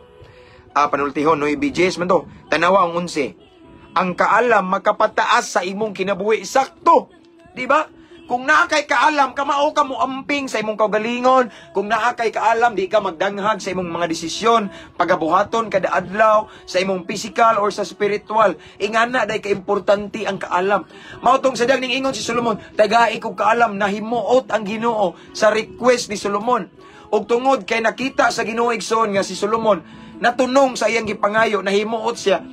B: panultihon no ibgs man to. Tanawa ang 11. Ang kaalam makapataas sa imong kinabuhi. Sakto, di ba? Kung naa kay kaalam, kamao ka mo amping sa imong kaugalingon. Kung naa kay kaalam, di ka magdanghag sa imong mga desisyon, pagabuhaton kada adlaw, sa imong physical or sa spiritual. Ingana day ka importante ang kaalam. Mautong sadang ning ingon si Solomon, tagai kog kaalam, nahimuot ang Ginoo sa request ni Solomon. Ug tungod kay nakita sa Ginoo igsoon nga si Solomon natunong sa iyang gipangayo, nahimuot siya.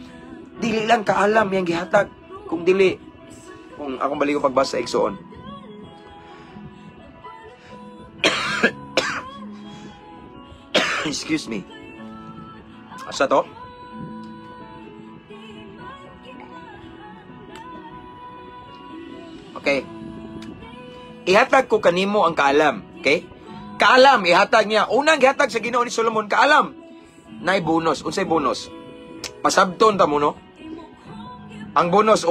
B: Dili lang kaalam yang gihatag, kung dili, kung akong balik ko pagbasa igsoon. Excuse me. Asa to? Okay. Ihatag ko kanimo ang kaalam, okay? Kaalam ihatag niya. Unang gihatag sa Ginoo ni Solomon kaalam. Nay bonus, unsay bonus? Pasabton ta mo no? Ang bonus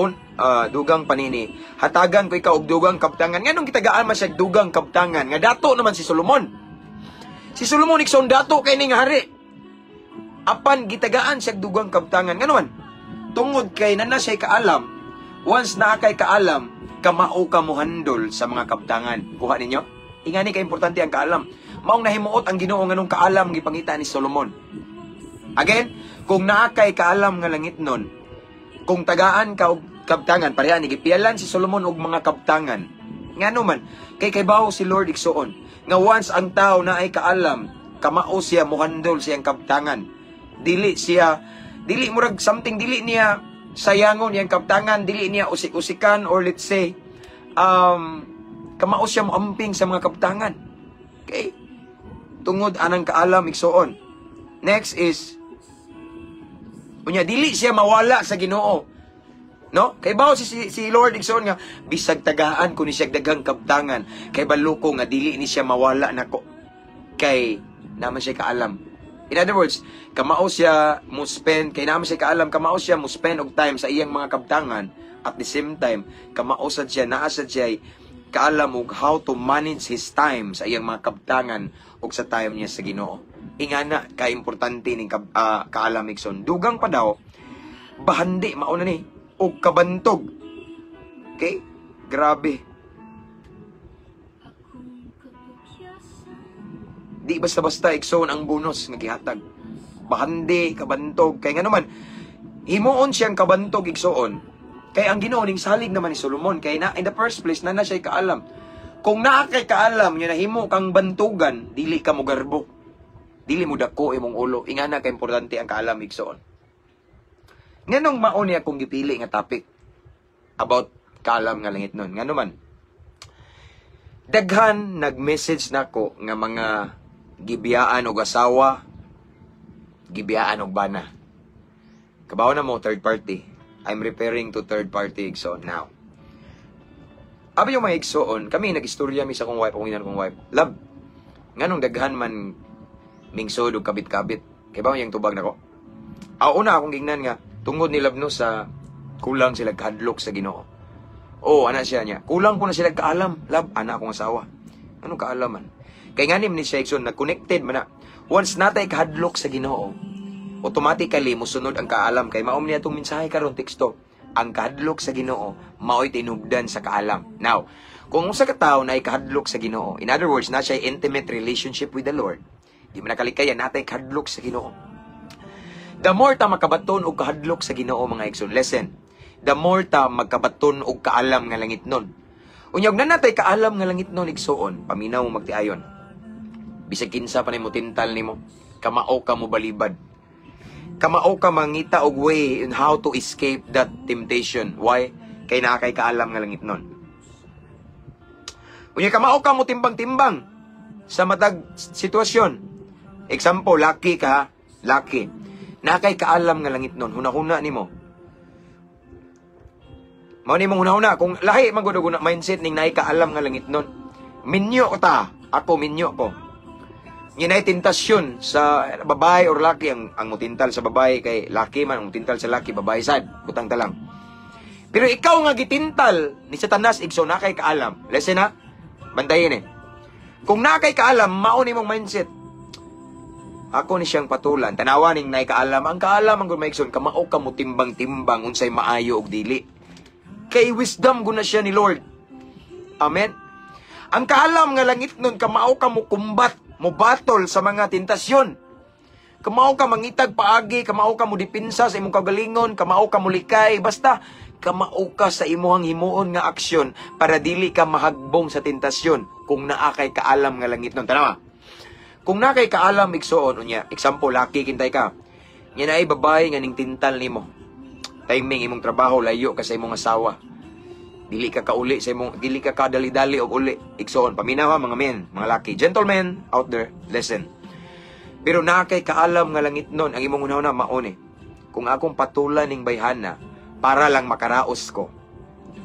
B: dugang panini. Hatagan ko ikaw og dugang kabtangan. Nganong gitagaan man siya dugang kabtangan? Nga dato naman si Solomon. Si Solomon ikson dato kay ning hari. Apan gitagaan siya dugang kabtangan. Ngano man? Tungod kay nana siya kaalam. Once na kay kaalam, kamao ka mo handol sa mga kabtangan. Kuha ninyo? Ingani kay importante ang kaalam. Maong nahimuot ang Ginoo nganong kaalam gipangita ni Solomon. Again, kung naa kay kaalam nga langit nun, kung tagaan ka og kabtangan, pareha ni gipialan si Solomon og mga kabtangan. Ngano man, kay kaybaw si Lord igsoon, nga once ang tao na ay kaalam, kamao siya muhandol siyang kabtangan. Dili murag something, dili niya sayangon yang kabtangan, dili niya usik-usikan, or let's say, kamao siya muamping sa mga kabtangan. Okay? Tungod anang kaalam igsoon. Next is, unya dili siya mawala sa Ginoo. No? Kay bawo si Lord igsoon nga bisag tagaan ko ni siya daghang kabtangan, kay baluko nga dili ni siya mawala nako. Kay naman siya kaalam. In other words, kamao siya mo spend, kay naman siya kaalam, kamao siya mo spend og time sa iyang mga kabtangan, at the same time kamao sad siya, naa sad siya kaalam og how to manage his time sa iyang mga kabtangan og sa time niya sa Ginoo. Ingana ka importante ning kaalam igsoon. Dugang pa daw, bahandi mao na ni og kabantog. Okay? Grabe. Di basta-basta igsoon ang bonus nga gihatag. Bahandi, kabantog, kay nga naman himuon siyang kabantog igsoon. Kay ang Ginoo ning salig naman ni Solomon, kay na in the first place na siya kaalam. Kung naa kay kaalam nya nahimo kang bantugan, dili ka mo garbo. Dili mo dako imong ulo. Ingana ka importante ang kaalam igsoon. Nganong mao niya akong gipili nga topic about kaalam nga langit nun. Ngano man, daghan nag-message nako nga mga gibiyaan og asawa, gibiyaan og bana. Kabaw na mo third party. I'm referring to third party igsoon now. Abi yung mga igsoon, kami nag-istorya mi sa kong wife, kong wife. Love, nganong daghan man mingsod o kabit-kabit. Kaya ba yung tubag na ko? Una akong gingnan nga, tungod ni Labno sa kulang sila kahadlok sa Ginoo. Ana siya niya. Kulang po na sila kaalam. Lab, anak akong asawa. Anong kaalaman? Kaya nga ni siya, nag-connected man na. Once natay kahadlok sa Ginoo, automatically musunod ang kaalam. Kaya maom niya itong mensahe karon teksto. Ang kahadlok sa Ginoo, mao'y tinubdan sa kaalam. Now, kung sa katao na ay kahadlok sa Ginoo, in other words, na siya intimate relationship with the Lord, di man nakalikayan natay kahadlok sa Ginoo. The more ta makabaton og kahadlok sa Ginoo mga igsoon, listen. the more ta magkabaton og kaalam nga langit nun. Unyag na natay kaalam nga langit nun, igsuon, paminaw mo magtiayon. Bisag kinsa pa nimo tintal nimo, kamao ka mo balibad. Kamao ka mangita og way on how to escape that temptation. Why? Kay naa kay kaalam nga langit nun. Unya kamao ka mo timbang-timbang sa matag sitwasyon. Example, lucky ka, lucky. Na kay kaalam nga langit nun, hunahuna nimo. Mao ni mong hunahuna kung lahi maguduguna mindset ning naay kaalam nga langit nun. Minyo ko ta, ako minyo ko. Yun ay tentasyon sa babae or laki ang mutintal sa babae kay laki man, ang mutintal sa laki babae sad, butang talang. Pero ikaw nga gitintal ni Satanas igso na kay kaalam. Listen na, bantayin eh. Kung na kay kaalam, mao ni mong mindset. Ako ni siyang patulan, tanawa ning naay kaalam. Ang kaalam ang gumaigson, kamao ka mo timbang-timbang unsay maayo og dili. Kay wisdom guna siya ni Lord. Amen. Ang kaalam nga langit nun, kamao ka mo kumbat, mo battle sa mga tentasyon. Kamao ka mangitag paagi, kamao ka mo dipinsa sa imong kagalingon, kamao ka mo likay, basta kamao ka sa imuhang himuon nga aksyon para dili ka mahagbong sa tentasyon kung naa kay kaalam nga langit nun. Tanawa. Kung naa kay kaalam igsuon unya, example laki kintay ka. Nya naay babae nga ning tintal nimo. Timing imong trabaho layo ka sa imong asawa. Dili ka kauli sa imong, dili ka kadali-dali og uli. Igsoon, paminawa mga men, mga laki, gentlemen out there, listen. Pero naa kay kaalam nga langit nun, ang imong una-una mauni. Kung akong patulan ning bayhana para lang makaraos ko.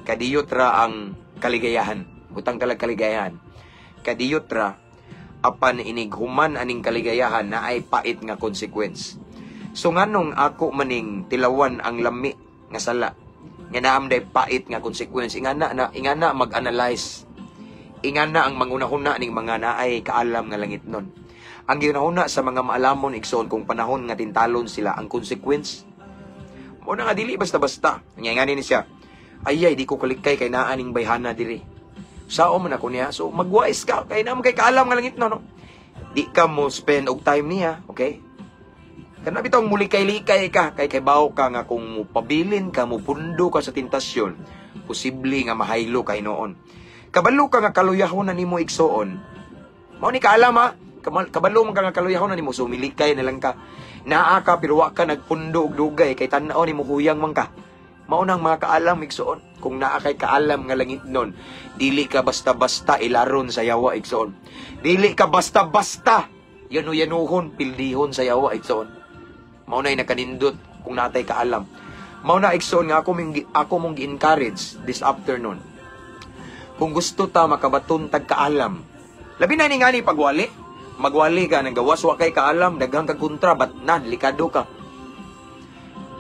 B: Kadiyot ra ang kaligayahan. Butang talag kaligayahan. Kadiyot ra apan inighuman aning kaligayahan na ay pait nga consequence. So nganong ako maning tilawan ang lami nga sala nga naam day pait nga consequence, ingana mag-analyze, ingana ang mangunahuna ning mga naay kaalam nga langit nun. Ang ginahuna sa mga maalamon igsoon kung panahon nga tintalon sila ang consequence mo na nga dili basta-basta. Ngani ni siya, ayay di ko kalikay kay naa ning bayhana diri. Sao man ako niya, so magwais ka kay naam kay kaalam nga langit nun, no? Di ka mo spend og time niya, okay? Kana bitong muli kay likay ka, kay bawo ka nga kung mupabilin ka, mupundo ka sa tentasyon, posible nga mahaylo kay noon. Kabalo ka nga kaluyahon na nimo igsoon. Mao ni kaalam ha, kabalo man ka nga kaluyahon na nimo, so milikay na lang ka. Naa ka pero wa ka nagpundo og dugay kay tan-aw nimo huyang man ka. Mao nang mga kaalam igsoon. Kung naa kay kaalam nga langit nun, dili ka basta-basta ilaron sa yawa igsoon. Dili ka basta-basta yanu-yanuhon pildihon sa yawa igsoon. Mao na'y nakanindot kung natay kaalam. Mao na igsoon nga ako mong gi-encourage this afternoon. Kung gusto ta makabaton tag kaalam, labi na ni ngani pagwali, magwali ka nang gawas wa kay kaalam, daghang kag kontra bat na delikado ka.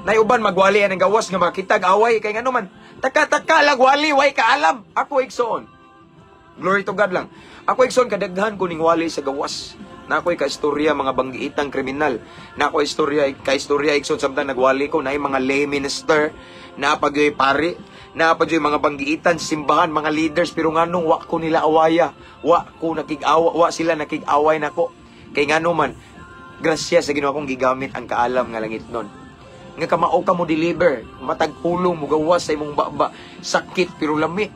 B: Nay uban magwali nang gawas nga makitag away kay ngano man. Taka-taka lagwali way kaalam. Ako igsoon. Glory to God lang. Ako igsoon kadaghan ko ning wali sa gawas. Na ako'y kaistorya mga banggiitang kriminal. Na ako'y kaistorya igsoon samtang nagwali ko na mga lay minister, na pagyoy pari, na pagyoy mga banggiitan simbahan, mga leaders, pero nganong wa ko nila awaya, wa sila nakig-away nako. Kay ngano man, grasya sa Ginoo akong gigamit ang kaalam nga langit nun. Nga kamao ka mo deliver, matagpulong mo gawas sa imong baba, sakit pero lami.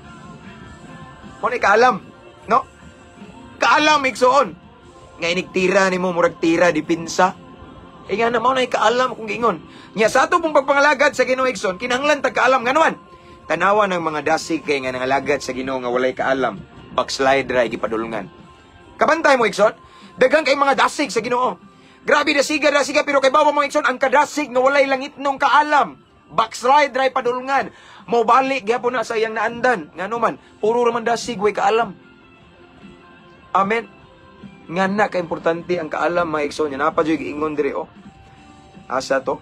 B: Mo ni kaalam, no? Kaalam igsoon. Nga inigtira ni mo, murag tira, dipinsa. E nga na, mao na ikaalam kung gingon. Nya sa ato pong pagpangalagad sa Ginoo igsoon, kinahanglan tagkaalam. Nga naman, tanawa ng mga dasig kay nga nangalagad sa Ginoo nga walay kaalam, backslide ra gipadulungan. Kabantay mo igsoon, daghang kay mga dasig sa Ginoo. Grabe dasiga, pero kay bawa mga igsoon, ang kadasig nga walay langit nung kaalam, backslide ra padulungan. Mo balik gyapon na sa iyang naandan. Nga naman, puro raman dasig way kaalam. Amen. Nga na ka-importante ang kaalam mga igsoon niya. Napadyo'y giingon diri o. Asa to?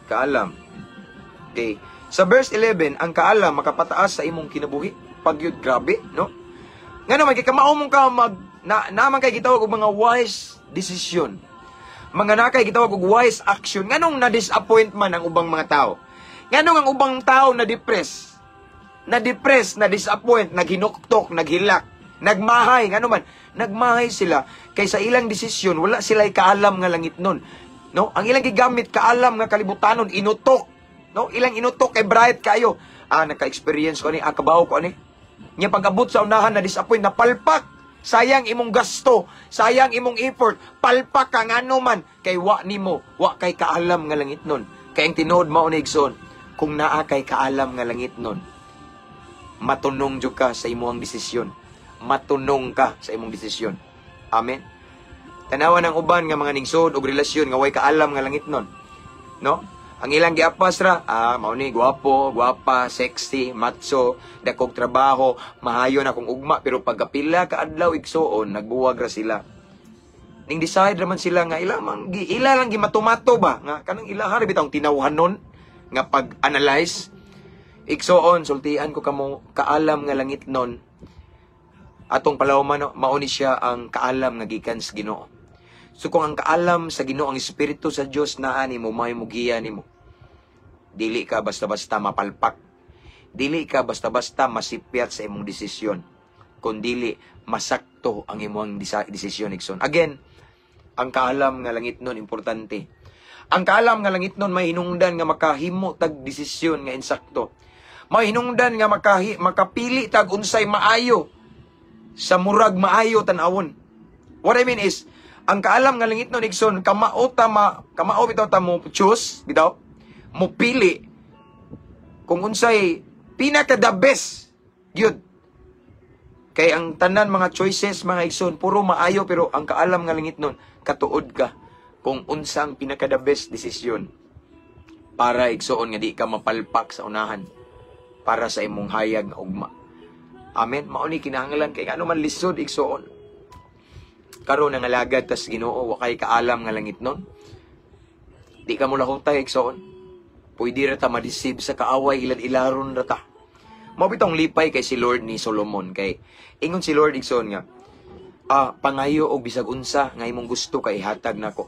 B: Kaalam. Okay. Sa verse 11, ang kaalam makapataas sa imong kinabuhi. Pagyud grabe, no? Nga naman, kay kamao mong ka naman kay gitawag og mga wise decision. Mga nakay gitawag og wise action. Nga nung na-disappoint man ang ubang mga tao. Nga nung ang ubang tao na-depress, na-disappoint, naghinuktok, naghilak, nagmahay, nga naman, nagmahay sila kay sa ilang desisyon, wala sila kaalam nga langit nun. No? Ang ilang gigamit kaalam nga kalibutanon, inutok No, ilang inutok kay bright kayo. Naka-experience ko ani, kabaw ko ani. Nya pag-abot sa unahan na disappoint, napalpak. Sayang imong gasto, sayang imong effort, palpak ka ngano man kay wa nimo, wa kay kaalam nga langit nun. Kay ang tinuod mao ni igsoon, kung naa kay kaalam nga langit nun, matunong jud ka sa imong desisyon. Matunong ka sa imong desisyon. Amen. Tanawan ang uban nga mga ningsod og relasyon nga way kaalam nga langit nun. No? Ang ilang giapas ra, mao ni gwapo, gwapa, sexy, macho, dakog trabaho, mahayon akong ugma, pero pagkapila ka adlaw igsoon, nagbuwag ra sila. Ning decide raman sila nga ila lang gimatumato ba nga kanang ilaha ra bitong tinawhanon nga pag-analyze. Igsoon sultian ko kamo kaalam nga langit nun. Atong palawman mao ni siya ang kaalam nga gikan sa Ginoo. So kung ang kaalam sa Ginoo ang Espiritu sa Dios naa nimo, may mugiya nimo. Dili ka basta-basta mapalpak. Dili ka basta-basta masipyat sa imong desisyon. Kung dili masakto ang imong desisyon igsoon. Again, ang kaalam nga langit nun importante. Ang kaalam nga langit nun may hinungdan nga makahimo tag desisyon nga insakto. May hinungdan nga makapili tag unsay maayo sa murag maayo tan-awon. What I mean is, ang kaalam nga langit nun igsoon, kamao bitaw ta mo choose bitaw mo pili kung unsay pinaka the best gyud. Kay ang tanan mga choices mga igsoon puro maayo, pero ang kaalam nga langit nun katuod ka kung unsang pinaka the best desisyon para igsoon nga di ka mapalpak sa unahan para sa imong hayag nga ugma. Amen. Mao ni kinahanglan kay ano man lisod igsoon karon nga alagad tas Ginoo wa kay kaalam nga langit nun, di ka mo lahutay igsoon. Pwede rata ma-deceive sa kaaway, ilan-ilaron rata. Mabitong lipay kay si Lord ni Solomon. Kay ingon si Lord igsoon nga, pangayo o bisag unsa nga imong gusto kay hatag nako.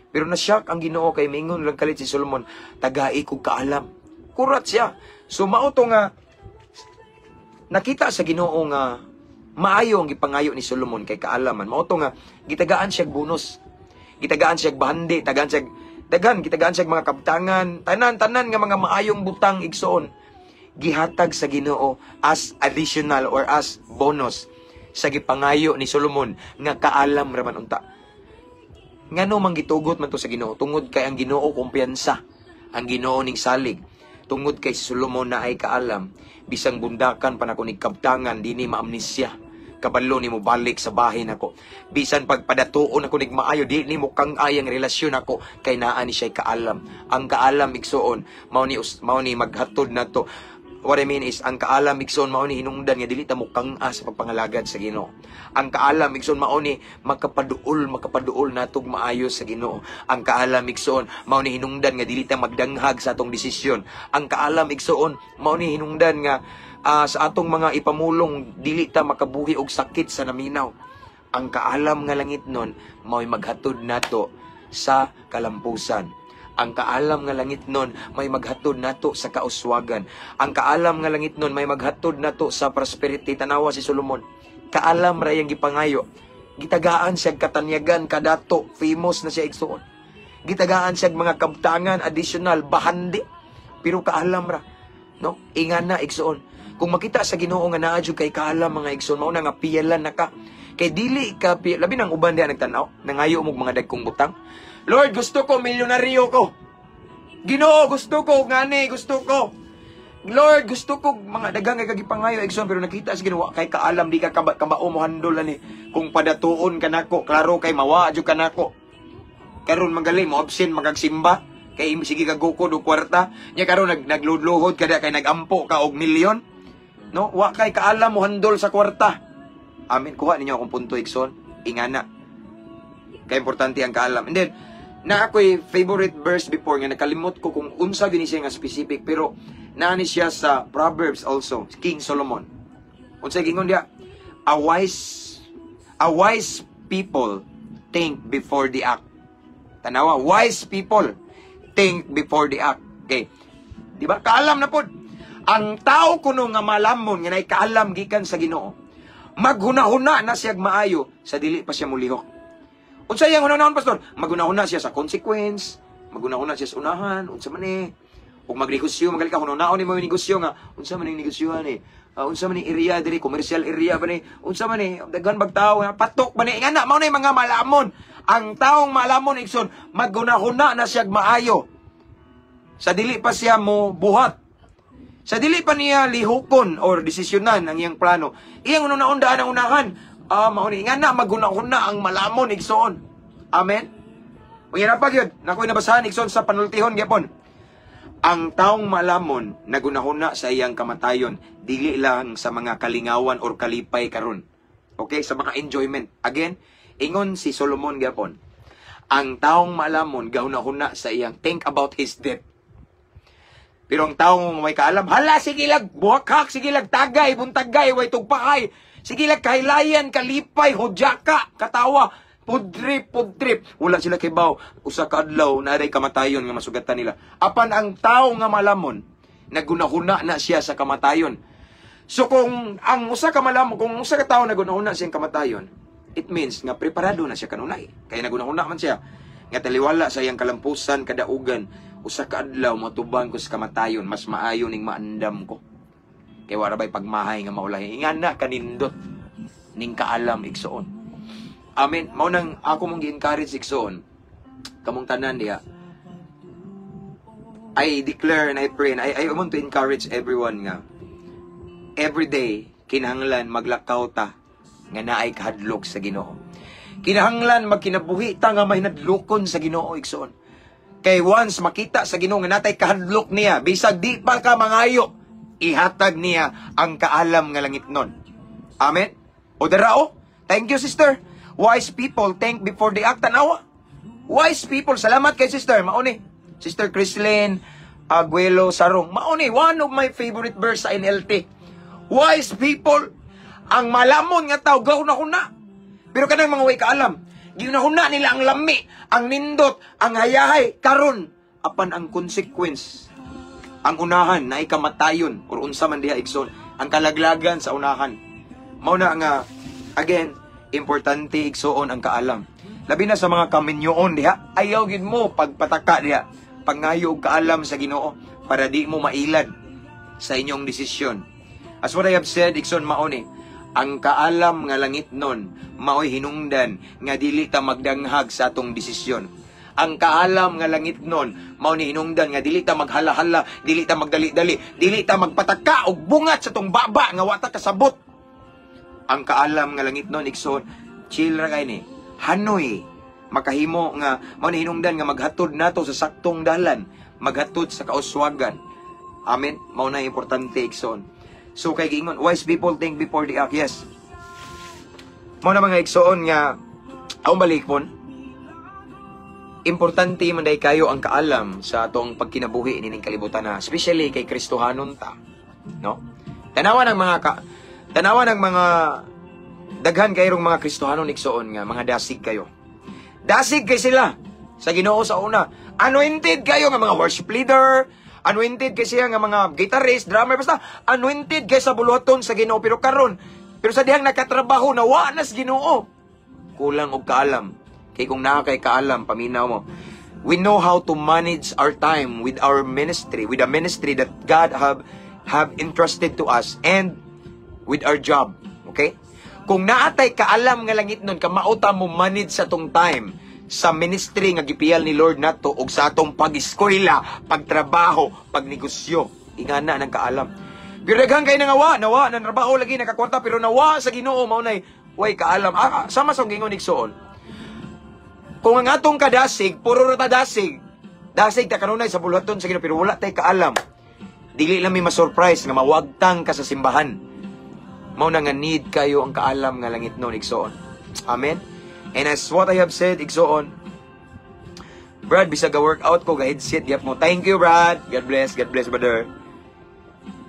B: Pero nasyak ang Ginoo kay mingon lang kalit si Solomon, tagai kog kaalam. Kurat siya. So mao to nga nakita sa Ginoo nga maayo ang gipangayo ni Solomon kay kaalaman. Mao to nga gitagaan siya bonus. Gitagaan siya bahandi, gitagaan siya mga kabtangan, tanan nga mga maayong butang igsoon. Gihatag sa Ginoo as additional or as bonus sa gipangayo ni Solomon nga kaalam raman unta. Ngano man gitugot man to sa Ginoo, tungod kay ang Ginoo kumpiyansa, ang Ginoo ning salig. Tungod kay si Solomon na ay kaalam, bisang bundakan pa nako ni kabtangan dinhi maamnesya. Kabalo ni mo balik sa bahin ako. Bisan pagpadatuon ako nig maayo, di ni mo kang ayang relasyon ako kay naa ni siya kaalam. Ang kaalam igsoon mao ni maghatod nato. What I mean is, ang kaalam igsoon mao ni hinungdan nga dili ta mo kang sa pagpangalagad sa Ginoo. Ang kaalam igsoon mao ni makapaduol natog maayo sa Ginoo. Ang kaalam igsoon mao ni hinungdan nga dili ta magdanghag sa atong desisyon. Ang kaalam igsoon mao ni hinungdan nga sa atong mga ipamulong dili ta makabuhi og sakit sa naminaw. Ang kaalam nga langit nun mao'y maghatod nato sa kalampusan. Ang kaalam nga langit nun may maghatod nato sa kauswagan. Ang kaalam nga langit nun may maghatod nato sa prosperity. Tanawa si Solomon, kaalam ra yang gipangayo. Gitagaan siya katanyagan kadato, famous na siya igsoon. Gitagaan siya mga kabtangan additional bahandi, pero kaalam ra, no? Ingan na igsoon. Kung makita sa Ginoo nga naa jud kay kaalam mga igsoon, mao na nga piyalan na ka. Kay dili ka labi nang uban diha nagtan-aw, nangayo mo mga dagkong butang. Lord, gusto ko milyonaryo ko. Ginoo, gusto ko ngani, gusto ko. Lord, gusto ko mga dagang kay kagipangayo igsoon, pero nakita sa Ginoo kay kaalam di ka kabao mo handol ani. Kung padatuon ka nako, klaro kay mawa jud ka nako. Karon magaling mo option magagsimba kay sige ka gukod og kwarta. Nya karon nagluhod kada kay nagampo ka og milyon. No, wa kay kaalam mo handol sa kwarta. Amen. Kuha ninyo akong punto igsoon. Ingana. Kay importante ang kaalam. And then na ako'y favorite verse before nga nakalimot ko kung unsa gini siya nga specific, pero naani siya sa Proverbs also, King Solomon. Unsa gingon dia? A wise people think before the act. Tanawa, wise people think before the act. Okay. Di ba? Kaalam na pod. Ang tao kuno nga malamon nga nay kaalam gikan sa Ginoo, maghuna-huna na siya maayo sa dili pa siya mulihok. Unsa yang hunahon pastor? Maghuna-huna siya sa consequence, maghuna-huna siya sa unahan, unsa man ug magnegosyo magali ka kuno naon ni mo negosyo nga unsa man ning negosyohan ni unsa man ning area diri commercial area ba ni unsa man ni daghan bag tawo patok ba ni ngana mao na mga malamon ang taong malamon igsoon maghuna-huna na siya maayo sa dili pa siya mo buhat sa dili pa niya lihukon or desisyonan ang iyang plano iyang una-undaan ang unahan mao ni ngana maghuna-huna ang malamon igsoon amen Mayroon pa yun, nako'y nabasahan, ikson sa panultihon, gyapon. Ang taong malamon, nagunahuna sa iyang kamatayon, dili lang sa mga kalingawan or kalipay karon. Okay, sa mga enjoyment. Again, ingon si Solomon, gyapon. Ang taong malamon, gahuna-huna sa iyang think about his death. Pero ang taong may kaalam, hala, sige lag, buhakak, sige lag, tagay, buntagay, way tugpahay, sige lag, kahilayan, kalipay, hudyaka, katawa, pudrip. Wala sila kibaw. Usa ka adlaw na aday kamatayon nga masugatan nila. Apan ang tao nga malamon, nagunahuna na siya sa kamatayon. So kung ang usa ka malamon, kung usa ka tawo nagunahuna siyang kamatayon, it means nga preparado na siya kanunay. Kaya nagunahuna man siya. Nga taliwala sa iyang kalampusan, kadaugan, usa ka adlaw matubang ko sa kamatayon, mas maayo ning maandam ko. Kaya wala ba'y pagmahay nga maulahi. Ingana kanindot ning kaalam igsoon. Amen. Mao nang ako mong gi-encourage igsoon kamong tanan diha. I declare and I pray and I want to encourage everyone nga every day kinahanglan maglakaw ta nga naay kahadlok sa Ginoo. Kinahanglan magkinabuhi ta nga mahinadlokon sa Ginoo igsoon. Kay once makita sa Ginoo nga natay kahadlok niya, bisag di pa ka mangayo, ihatag niya ang kaalam nga langitnon. Amen. O darao. Thank you, sister. Wise people think before they act. Tanawa. Wise people. Salamat kay sister. Mauni. Sister Chrislyn Aguelo Sarong. Mauni. One of my favorite verse sa NLT. Wise people. Ang malamon nga tao. Gahuna-huna. Pero kanang mga way kaalam. Ginahuna nila ang lami. Ang nindot. Ang hayahay. Karon. Apan ang consequence. Ang unahan na ikamatayon. Or unsa man diha igsoon. Ang kalaglagan sa unahan. Mauna nga. Again. Importante igsoon ang kaalam. Labi na sa mga kaminyoon diha, ayaw gid mo pagpataka diha. Pangayo og kaalam sa Ginoo para di mo mailad sa inyong desisyon. As what I have said, igsoon maoni, ang kaalam nga langitnon maoy hinungdan nga dili ta magdanghag sa atong desisyon. Ang kaalam nga langitnon mao ni hinungdan nga dili ta maghala-hala, dili ta magdali-dali, dili ta magpataka og bungat sa tong baba nga wa ta kasabot. Ang kaalam nga langitnon igsoon, chill ra kay ni. Hanoy makahimo nga mao ni hinungdan nga maghatod nato sa saktong dalan, maghatod sa kauswagan. Amen. Mao na importante igsoon. So kay giingon, wise people think before they act. Yes. Mao na mga igsoon nga aong balikpon. Importante man day kayo ang kaalam sa atong pagkinabuhi nining kalibutan na, especially kay Kristohanon ta. No? Tanawan ng mga daghan kayong mga Kristohanon igsoon nga mga dasig kayo. Dasig kay sila sa Ginoo sa una. Anointed kayo nga mga worship leader, anointed kay siya nga mga guitarist, drummer, basta anointed kay sa buluhaton sa Ginoo pero sa dihang nakatrabaho na wa na sa Ginoo. Kulang og kaalam. Kay kung naa kay kaalam, paminaw mo. We know how to manage our time with our ministry, with the ministry that God have entrusted to us and with our job. Okay? Kung naatay kaalam nga langit nun, kamauta mo manage sa tong time sa ministry nga gipiyal ni Lord nato og sa atong pag-eskwela, pagtrabaho, pagnegosyo. Ingana ng kaalam. Pero daghang kay nawa na trabaho lagi nakakwarta pero nawa sa Ginoo mao nay way kaalam. Sama sa gingon igsoon. Kung ang atong kadasig, puro ra ta dasig. Dasig ta kanunay sa buluhaton sa Ginoo pero wala tay kaalam. Dili lang mi ma-surprise nga mawagtang ka sa simbahan. Mao na nga need kayo ang kaalam nga langit nun, igsoon. Amen? And as what I have said, igsoon, Brad, bisag workout ko, ga-headset, yap mo. Thank you, Brad. God bless, brother.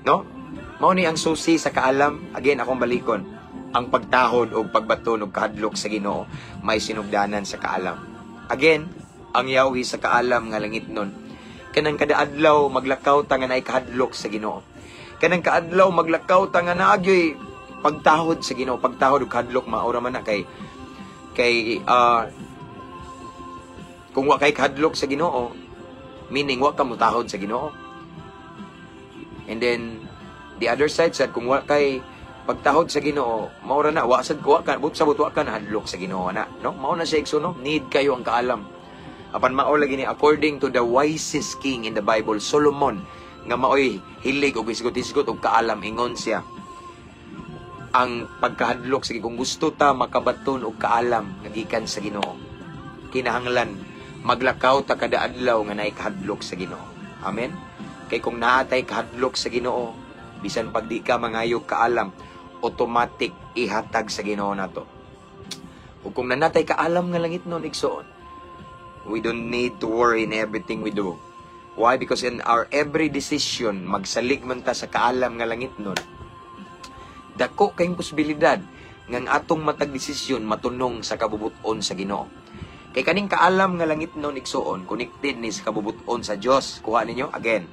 B: No? Mao ni ang susi sa kaalam. Again, akong balikon. Ang pagtahod o pagbaton o kahadlok sa Ginoo, may sinugdanan sa kaalam. Again, ang yawi sa kaalam nga langit nun. Kanang kada adlaw, maglakaw ta nga naay kahadlok sa Ginoo. Kanang kaadlaw, maglakaw ta nga naagyoy pagtahod sa Ginoo, pagtahod og kadlok maura man na kay kung wa kay kadlok sa Ginoo, meaning wa ka mutahod sa Ginoo. And then the other side sad kung wa kay pagtahod sa Ginoo, maura na wa sad wa ka na hadlok sa Ginoo na, no? Mao na siya igsoon, no? Need kayo ang kaalam. Apan mao lagi ni according to the wisest king in the Bible, Solomon, nga maoy hilig og isgot-isgot og kaalam, ingon siya. Ang pagkahadlok sige kung gusto ta makabaton og kaalam nga gikan sa Ginoo, kinahanglan maglakaw ta kada adlaw nga naay kahadlok sa Ginoo. Amen. Kay kung naatay kahadlok sa Ginoo, bisan pag di ka mangayog kaalam, automatic ihatag sa Ginoo nato. Ug kung nanatay kaalam nga langit nun igsoon, we don't need to worry in everything we do. Why? Because in our every decision, magsalig man ta sa kaalam nga langit nun, dako kayong posibilidad nga ang atong matag desisyon matunong sa kabubuton sa Ginoo. Kay kaning kaalam nga langit nun igsoon, connected ni sa kabubuton sa Dios. Kuha ninyo again.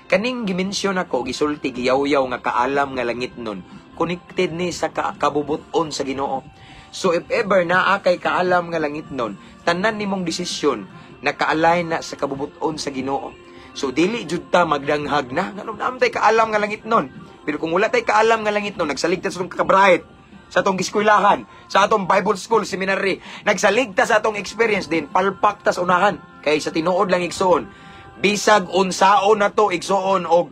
B: Kaning gimensyon ako, gisulti, giyaw-yaw nga kaalam nga langit nun, connected ni sa kabubuton sa Ginoo. So if ever naa kay kaalam nga langit nun, tanan nimong desisyon na ka-align na sa kabubuton sa Ginoo. So dili jud ta magdanghag na ngano naman tay kaalam nga langit nun. Pero kung wala tay kaalam nga langit nun, nagsaligtas sa atong kabrahit, sa atong giskwelahan, sa atong Bible school, seminary, nagsaligtas sa atong experience din, palpak ta sa unahan. Kay sa tinuod lang igsoon, bisag unsaon na to igsoon og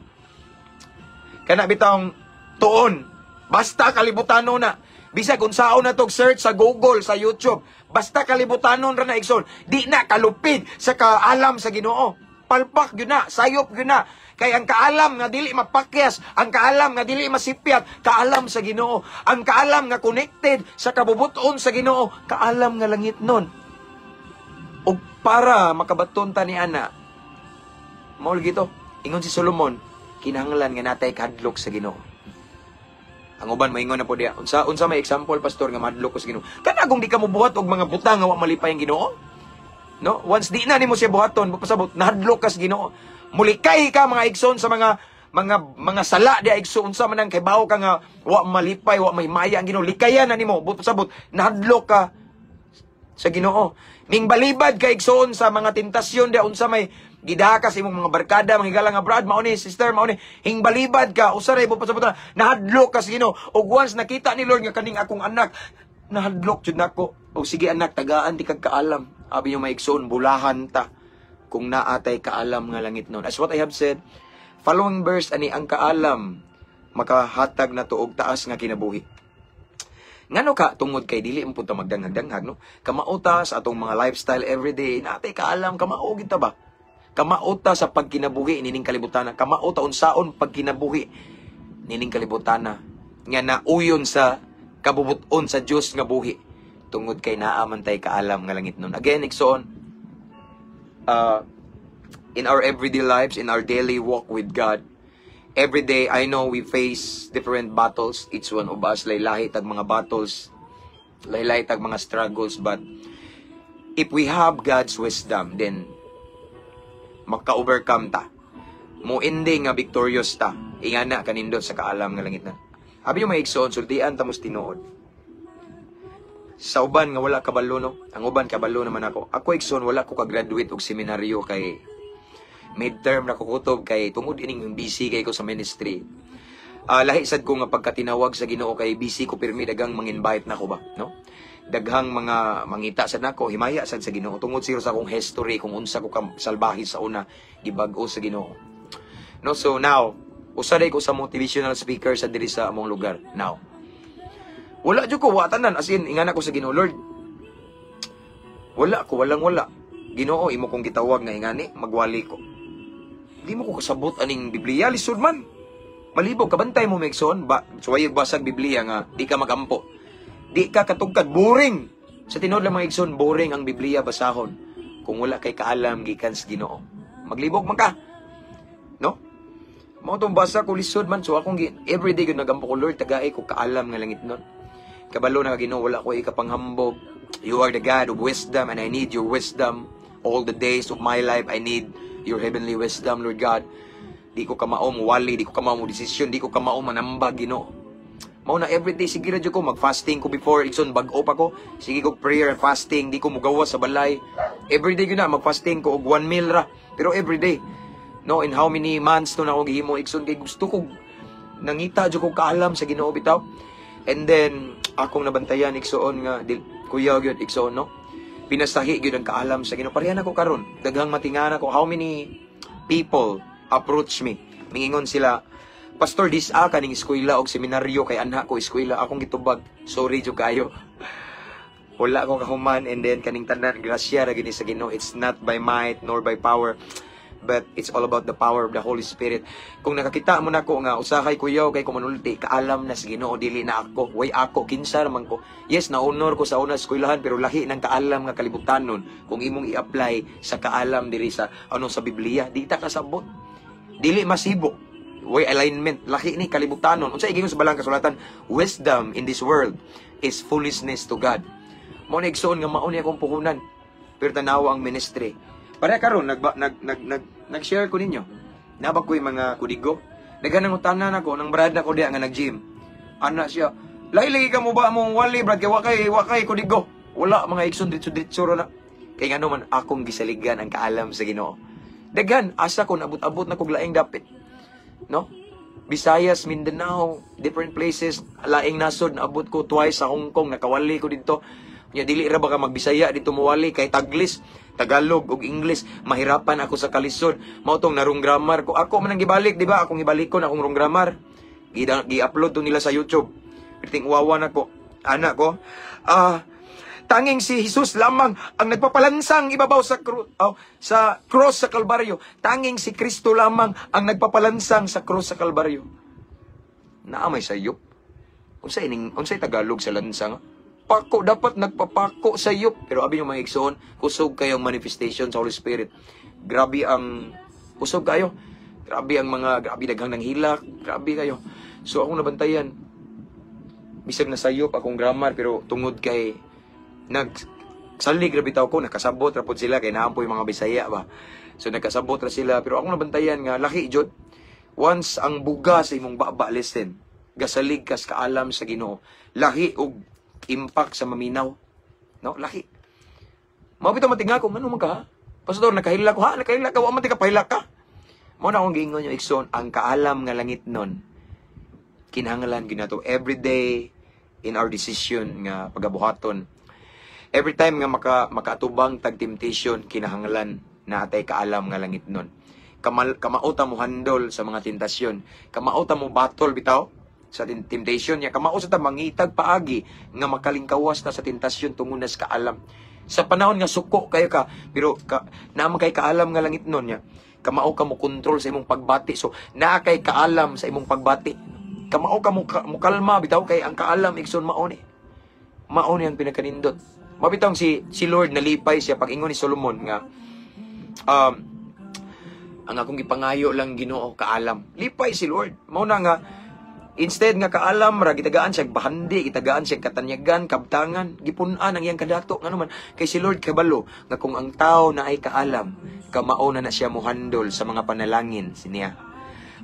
B: kana bitang tuon, basta kalibutanon na. Bisag unsaon na to search sa Google, sa YouTube, basta kalibutanon ra na igsoon, di na kalupid sa kaalam sa Ginoo. Palpak yun na, sayop yun na. Kay ang kaalam nga dili mapakyas, ang kaalam nga dili masipyat, kaalam sa Ginoo. Ang kaalam nga connected sa kabubuton sa Ginoo, kaalam nga langit nun. O para makabaton ta ni ana, maul gito, ingon si Solomon, kinahanglan nga natay kahadlok sa Ginoo. Ang uban maingon na po diya. Unsa may example pastor nga madlok ko sa Ginoo. Kana kung di ka mo buhat og mga butang nga wa malipay ang Ginoo. No? Once di na nimo siya buhaton, pasabot nahadlok ka sa Ginoo. Mulikay ka mga igsoon sa mga sala dia igsoon sa manang kay bawo ka nga wa malipay, wa may maya ang Ginoo. Likayan na nimo, pasabot nahadlok ka sa Ginoo. Ning balibad ka igsoon sa mga tentasyon dia unsa may gidakas imong mga barkada, mga higalang nga brad, mauni sister, mauni hingbalibad ka, usaray mo pasabot na nahadlok ka sa Ginoo. Og once nakita ni Lord nga kaning akong anak, nahadlok jud nako. O sige anak, tagaan di kag kaalam. Abi yung maigsoon, bulahan ta kung naatay kaalam nga langit nun. As what I have said, following verse ani ang kaalam makahatag na tuog taas nga kinabuhi. Ngano ka tungod kay dili mo punta magdanghag-danghag, no? Kamauta sa atong mga lifestyle everyday, natay kaalam kamao kita ba? Kamauta sa pagkinabuhi nining kalibutana, kamauta unsaon pagkinabuhi nining kalibutana nga nauyon sa kabubuton sa Dios nga buhi tungod kay naaman tay kaalam nga langit nun. Again, igsoon, in our everyday lives, in our daily walk with God, every day, I know we face different battles. Each one of us, laylahi tag mga battles, laylahi tag mga struggles, but if we have God's wisdom, then maka-overcome ta. Mo-ending nga victorious ta. Ingana kanindot sa kaalam nga langit na. Abi yung may igsoon, sultian ta mos tinuod. Sa uban nga wala kabalo, no? Ang uban kabalo naman ako. Ako igsoon, wala ko ka-graduate og seminaryo kay midterm na kukutob kay tungod ining busy kay ko sa ministry. Lahi sad ko nga pagkatinawag sa Ginoo kay busy ko pirmi dagang mang-invite nako ba, no? Daghang mga mangita sad nako, himaya sad sa Ginoo tungod siguro sa akong history kung unsa ko salbahi sa una gibag-o sa Ginoo. No, so now, usaday ko sa motivational speaker sa diri sa among lugar. Now, wala jud ko watanan as in ingana ko sa Ginoo, Lord. Wala. Ginoo, imo kong gitawag nga ingani, magwali ko. Di mo ko kasabot aning Biblia, lisod man. Malibog, kabantay mo megson, suwayag basag Biblia nga, di ka magampo. Di ka katugkad, boring. Sa tinod lang mga igsoon, boring ang Biblia basahon. Kung wala kay kaalam, gikan sa Ginoo. Maglibog man ka. No? Mao tong basa ko lisod man, so akong everyday ko nagampo ko, Lord, tagaay ko kaalam nga langit nun. Kabalo na Ginoo, wala ko ikapanghambog. You are the God of wisdom, and I need your wisdom. All the days of my life, I need your heavenly wisdom, Lord God. Di ko kamao mo wali, di ko kamao mo desisyon, di ko kamao manambag, Ginoo. Mao na everyday, sige radyo ko, mag-fasting ko before, igsoon, bag-o pa ko. Sige ko prayer and fasting, di ko mugawa sa balay. Everyday ko na, mag-fasting ko, og 1 meal ra. Pero everyday, No, in how many months to na ako gihimo igsoon kay gusto ko nangita jud ko kaalam sa Ginoo bitaw. And then akong nabantayan igsoon nga kuya gyud igsoon no. Pinasahi gyud ang kaalam sa Ginoo. Pareha na ko karon. Daghang matingana ko how many people approach me. Mingingon sila, Pastor, dis kaning eskwela og seminaryo kay anha ko eskwela akong gitubag. Sorry jud kayo. Wala ko kahuman, and then kaning tanan grasya ra gini sa Ginoo. It's not by might nor by power, but it's all about the power of the Holy Spirit. Kung nakakita mo nako nga usa kay kuyaw kay kumanulti, kaalam na sa Ginoo dili na ako. Way ako kinsa man ko. Yes, na-honor ko sa una eskwelahan pero lahi ng kaalam nga kalibutanon kung imong i-apply sa kaalam diri sa sa Biblia, di ta kasabot. Dili masibok. Way alignment, lahi ni kalibutanon. Unsa ingon sa balang kasulatan, wisdom in this world is foolishness to God. Mao ni igsoon nga mao ni akong puhunan. Pero tanawa ang ministry. Para karon nag-share ko ninyo. Nabag ko yung mga kudigo. Naghanang utanan ako ng brad na ko diya nga nag-gym. Ana siya, lahi-lagi ka mo ba mong wali brad kay wakay kudigo. Wala mga igsoon ditso na. Kay ngano man akong gisaligan ang kaalam sa Ginoo. Daghan asa ko abot-abot na kog laing dapit. No? Visayas, Mindanao, different places, laing nasod naabot ko twice sa Hong Kong, nakawali ko dito. Nya dili ra ba ka magbisaya dito muwali kay Taglis, Tagalog ug English, mahirapan ako sa kalisod. Mao tong narong grammar ko. Ako man ang gibalik, di ba? Akong ibalikon akong rong grammar. Gi-upload to nila sa YouTube. Piting uwawa nako. Anak ko. Tanging si Jesus lamang ang nagpapalansang ibabaw sa cross sa Kalbaryo. Tanging si Kristo lamang ang nagpapalansang sa cross sa Kalbaryo. Naamay sayop. Unsay Tagalog sa lansang? Pako, dapat nagpapako sa iyo. Pero abi yung mga igsoon, kusog kayong manifestation sa Holy Spirit. Grabe ang kusog kayo. Grabe daghang nang hilak. Grabe kayo. So akong nabantayan, bisag na sayop akong grammar, pero tungod kay nagsalig ra bitaw ko, nakasabot ra pod sila kay naampo yung mga Bisaya ba. So nakasabot ra sila, pero akong nabantayan nga laki jud. Once ang buga sa imong baba, listen, gasalig kas kaalam sa Ginoo. Lahi og impact sa maminaw. No, laki. Mao bitaw matinga ko, ano man ka? Pastor, nakahila ko. Nakahila ka, wa man ti ka pahila ka. Mao na akong giingon yung igsoon, ang kaalam nga langit nun, kinahanglan ginato every day in our decision nga pagabuhaton. Every time nga makaatubang tag temptation, kinahanglan na atay kaalam nga langit nun. Kamauta mo handol sa mga tentasyon. Kamauta mo battle bitaw sa temptation niya. Kamausa ta mangitag paagi nga makalingkawas ta sa tentasyon tungod sa kaalam. Sa panahon nga suko kayo ka, pero naman kay kaalam nga langit nun niya. Kamao ka mo control sa imong pagbati. So naa kay kaalam sa imong pagbati. Kamao ka mo kalma bitaw kay ang kaalam igsoon mao ni. Mao ni ang pinakaninddot. Mabitaw si Lord nalipay siya pag ingon ni Solomon nga ang akong gipangayo lang Ginoo kaalam. Lipay si Lord. Mao na nga instead nga kaalam ra gitagaan siya bahandi, gitagaan siya katanyagan, kabtangan, gipunan ang iyang kadato ngano man kay si Lord kabalo nga kung ang tao na ay kaalam, kamao na siya mohandol sa mga panalangin siniya.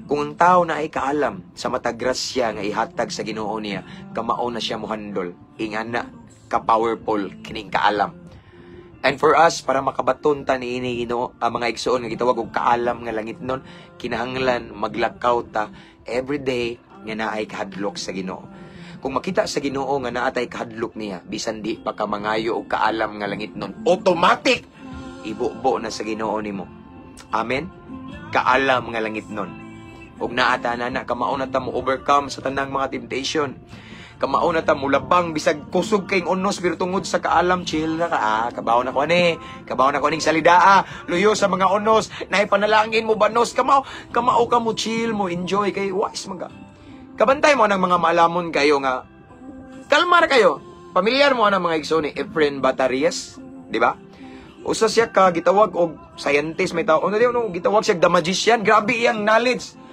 B: Kung ang tao na ay kaalam sa matag grasya nga ihatag sa Ginoo niya, kamao na siya mohandol. Ingana ka powerful kining kaalam. And for us, para makabaton ta ni ini mga igsoon nga gitawag og kaalam nga langit nun, kinahanglan maglakaw ta everyday nga naay kahadlok sa Ginoo. Kung makita sa Ginoo nga naatay kahadlok niya, bisan di pa ka mangayo og kaalam nga langit nun, automatic ibubo na sa Ginoo nimo. Amen. Kaalam nga langit nun. Ug naata na kamao na ta mo overcome sa tanang mga temptation. Kamao na ta mo labang bisag kusog kayong unos pero tungod sa kaalam, chill na ka. Kabaw na ko ani. Kabaw na ko ning salida. Luyo sa mga unos. Naipanalangin mo banos. Kamao ka mo chill mo enjoy kay wise mga. Kabantay mo ng mga maalamon kayo nga. Kalmar kayo. Pamilyar mo ng mga igsoon ni Efren Batarias, di ba? Usa siya ka gitawag og scientist may tao. Ano gitawag siya the magician. Grabe iyang knowledge.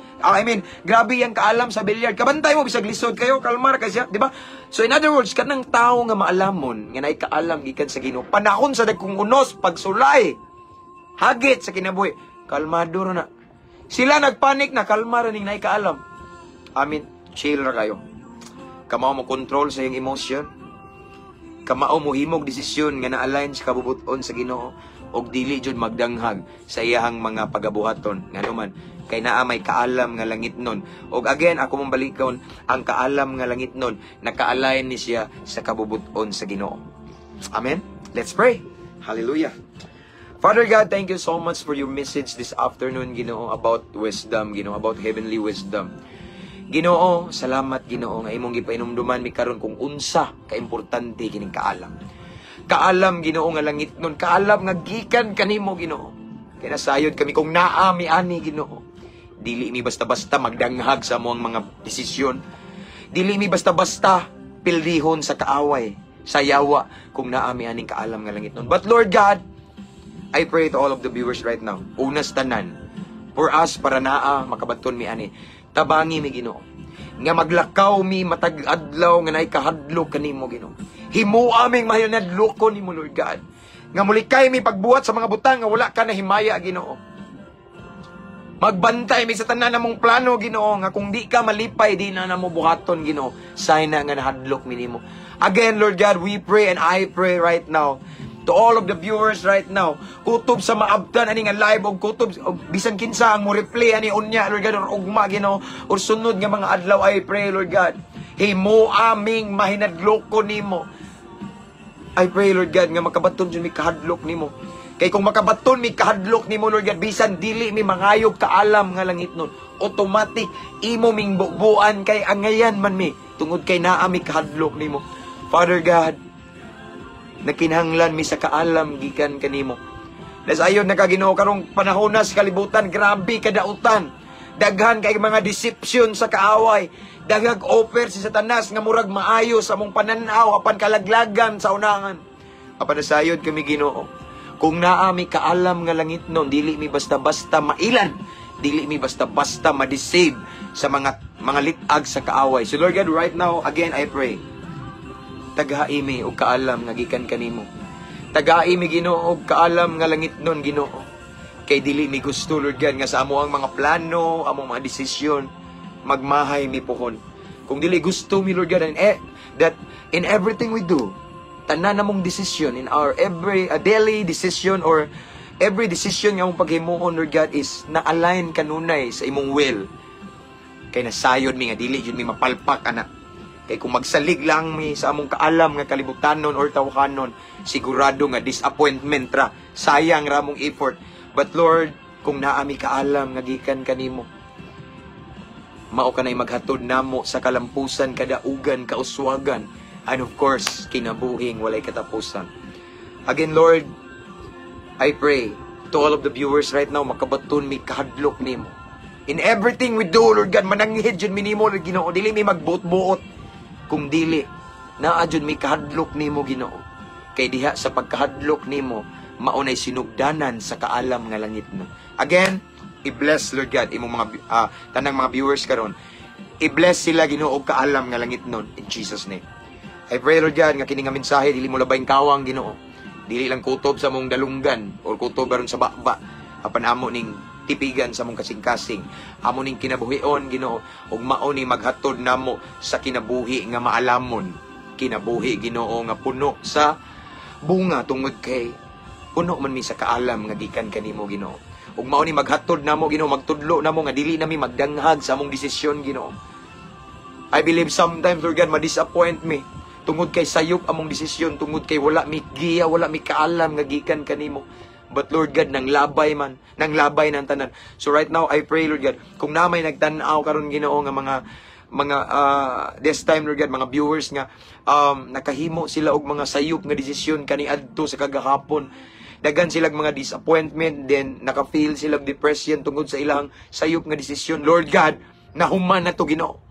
B: Grabe yang kaalam sa bilyard. Kabantay mo bisag lisod kayo, kalmar ka siya, di ba? So in other words, kanang tao nga maalamon, nga naay kaalam gikan sa Ginoo. Panahon sa dagkong unos, pagsulay, hagit sa kinabuhi, kalmado na. Sila nagpanik na, kalmar ning naay kaalam. Chill ra kayo. Kamao mo control sa iyong emotion. Kamao mo himog desisyon nga na-align sa kabubuton sa Ginoo. og dili jud magdanghag sa iyahang mga pagabuhaton nganuman kay naa may kaalam nga langit nun. Og again ako mong balikon, ang kaalam nga langit nun naka-align ni siya sa kabubuton sa Ginoo. Amen. Let's pray. Hallelujah. Father God, thank you so much for your message this afternoon, Ginoo, about wisdom, Ginoo, about heavenly wisdom. Ginoo, salamat Ginoo nga imong gipainumduman mi karon kung unsa ka importante kining kaalam. Kaalam Ginoo nga langit nun, kaalam nga gikan kanimo Ginoo. Kaya nasayod kami kung naa mi ani Ginoo. Dili mi basta-basta magdanghag sa among mga desisyon. Dili mi basta-basta pildihon sa kaaway, sa yawa kung naa mi aning kaalam nga langit nun. But Lord God, I pray to all of the viewers right now, unas tanan, for us para naa makabaton mi ani. Tabangi mi Ginoo. Nga maglakaw mi matag adlaw nga nay kahadlok kanimo Ginoo. Himo aming mahinadloko nimo Lord God. Nga mulikay mi pagbuhat sa mga butang nga wala ka na himaya Ginoo. Magbantay mi sa tanan namong plano Ginoo nga kung di ka malipay di na namo buhaton Ginoo. Sayna nga nahadlok mi nimo. Again Lord God, we pray and I pray right now to all of the viewers right now, kutob sa maabtan ani nga live og kutob og bisan kinsa ang mo replay ani unya Lord God or ugma Ginoo or sunod nga mga adlaw I pray Lord God, himo aming mahinadloko nimo. I pray Lord God nga makabaton jud mi kahadlok nimo. Kay kung makabaton mi kahadlok nimo Lord God, bisan dili mi mangayog kaalam nga langit nun, automatic imo ming bubuan kay angayan man mi tungod kay naa mi kahadlok nimo. Father God, nakinahanglan mi sa kaalam gikan kanimo. Dasayon na Ginoo karong panahon na sa kalibutan, grabe kadautan. Daghan kay mga deception sa kaaway. Daghang offer si Satanas nga murag maayo sa among pananaw apan kalaglagan sa unangan. Apan dasayon kami Ginoo. Kung naa mi kaalam nga langit nun, dili mi basta-basta mailan. Dili mi basta-basta ma-deceive sa mga litag sa kaaway. So Lord God, right now, again I pray, tagahai mi og kaalam nga gikan kanimo. Tagahai mi Ginoo og kaalam nga langit nun Ginoo. Kay dili mi gusto Lord God nga sa amo ang mga plano, among mga desisyon magmahay mi pohon. Kung dili gusto mi Lord God that in everything we do, tanan namong desisyon in our every daily decision or every decision nga among paghimuon Lord God is na-align kanunay sa imong will. Kay nasayod mi nga dili jud mi mapalpak ana. Kay kung magsalig lang mi sa among kaalam nga kalibutanon or tawhanon, sigurado nga disappointment ra, sayang ra mong effort. But Lord, kung naa mi kaalam nga gikan kanimo, mao kanay maghatod namo sa kalampusan, kadaugan, kauswagan, and of course, kinabuhing walay katapusan. Again, Lord, I pray to all of the viewers right now, makabaton mi kahadlok nimo. In everything we do, Lord God, mananghid jud mi nimo, Lord Ginoo, dili mi magbuot-buot. Kung dili, naa jud mi kahadlok nimo Ginoo. Kay diha sa pagkahadlok nimo, maunay sinugdanan sa kaalam nga langit no. Again, i-bless Lord God imong mga tanang mga viewers karon. I-bless sila Ginoo og kaalam nga langit nun in Jesus name. I pray Lord God nga kini nga mensahe dili mo labayng kawang Ginoo. Dili lang kutob sa mong dalunggan or kutob baron sa baba. Apan amo ning tipigan sa mong kasing-kasing. Amo ning kinabuhion Ginoo ug mao ni maghatod namo sa kinabuhi nga maalamon. Kinabuhi Ginoo nga puno sa bunga tungod kay puno man mi sa kaalam nga gikan kanimo Ginoo. Ug mao ni maghatod namo Ginoo, magtudlo namo nga dili nami magdanghag sa among desisyon Ginoo. I believe sometimes Lord God ma-disappoint me tungod kay sayop among desisyon, tungod kay wala mi giya, wala mi kaalam nga gikan kanimo. But Lord God, nang labay ng tanan. So right now, I pray Lord God, kung na may nagtanaw karon Ginoo nga mga this time Lord God, mga viewers nga nakahimo sila og mga sayop nga desisyon kaniadto sa kagahapon. Dagan silang mga disappointment, then naka-feel silang depression tungod sa ilang sayop nga desisyon. Lord God, nahuman na to Ginoo.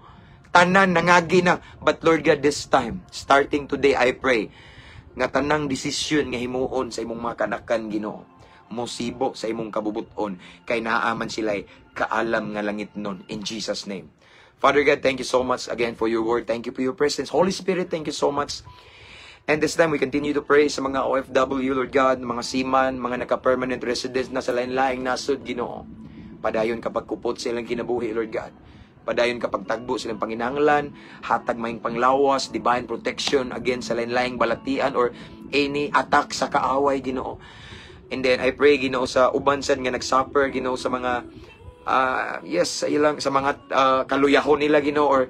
B: Tanan nangagi na. But Lord God, this time, starting today, I pray nga tanang desisyon nga himuon sa imong mga kanakan Ginoo, mosibo sa imong kabubuton kay naaman sila'y kaalam nga langit nun in Jesus name. Father God, thank you so much again for your word. Thank you for your presence. Holy Spirit, thank you so much. And this time we continue to pray sa mga OFW, Lord God, mga seaman, mga naka-permanent residents na sa lain-laing nasod Ginoo. Padayon kapag kupot silang kinabuhi Lord God. Padayon kapag tagbo silang panginahanglan, hatag maying panglawas, divine protection against sa lain-laing balatian or any attack sa kaaway Ginoo. And then I pray Ginoo sa uban sad nga nagsuffer Ginoo sa mga yes, sa ilang sa mga kaluyahon nila Ginoo, or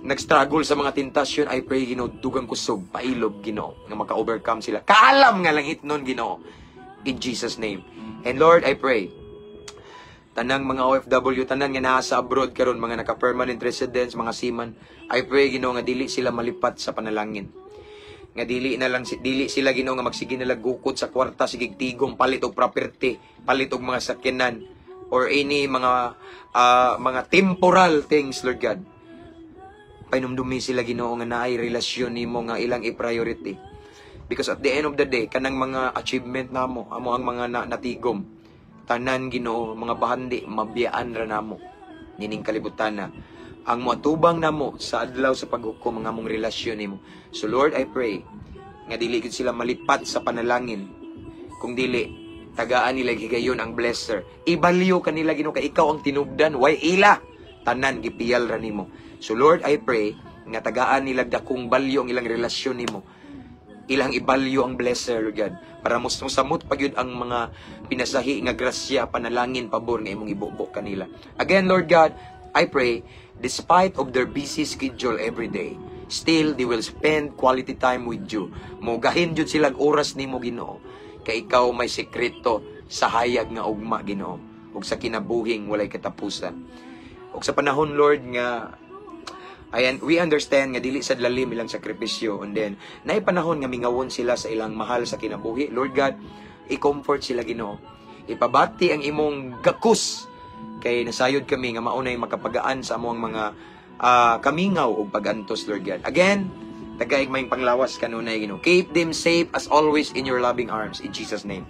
B: nag-struggle sa mga tentasyon. I pray Ginoo dugang kusog pailog Ginoo nga maka-overcome sila. Kaalam nga langit nun Ginoo, in Jesus name. And Lord, I pray tanang mga OFW, tanan nga nasa abroad karon, mga naka-permanent residents, mga seaman, I pray Ginoo nga dili sila malipat sa panalangin. Nga dili sila Ginoo nga magsige nila gukod sa kwarta, sigig tigong palit og property, palit og mga sakyanan, or any mga temporal things, Lord God. Painumdumi sila Ginoo nga naay relasyon nimo nga ilang i-priority. Because at the end of the day, kanang mga achievement namo, amo ang mga natigom, tanan Ginoo, mga bahandi, mabiyaan ra namo. Nining kalibutan na ang moatubang namo sa adlaw sa paghukom ang among relasyon nimo. So Lord, I pray nga dili gid sila malipat sa panalangin. Kung dili tagaan nila higayon ang blesser. Ibalyo kanila Ginoo kay ikaw ang tinubdan, way ila tanan gipiyal ra nimo. So Lord, I pray nga tagaan nila dakong balyo ang ilang relasyon nimo. Ilang ibalyo ang blesser, God, para musamot pagyud ang mga pinasahi nga grasya, panalangin, pabor nga imong ibubok kanila. Again, Lord God, I pray, despite of their busy schedule every day, still they will spend quality time with you. Mugahin jud silang oras nimo Ginoo, kay ikaw may sekreto sa hayag nga ugma Ginoo, ug sa kinabuhing walay katapusan. Ug sa panahon Lord nga ayan, we understand nga dili sad lalim ilang sakripisyo, and then naay panahon nga mingawon sila sa ilang mahal sa kinabuhi. Lord God, i-comfort sila Ginoo. Ipabati ang imong gakus kay nasayod kami nga maunay makapagaan sa among mga kamingaw ug pag-antos, Lord God. Again, tagaig may panglawas kanunay Ginoo. Keep them safe as always in your loving arms, in Jesus name.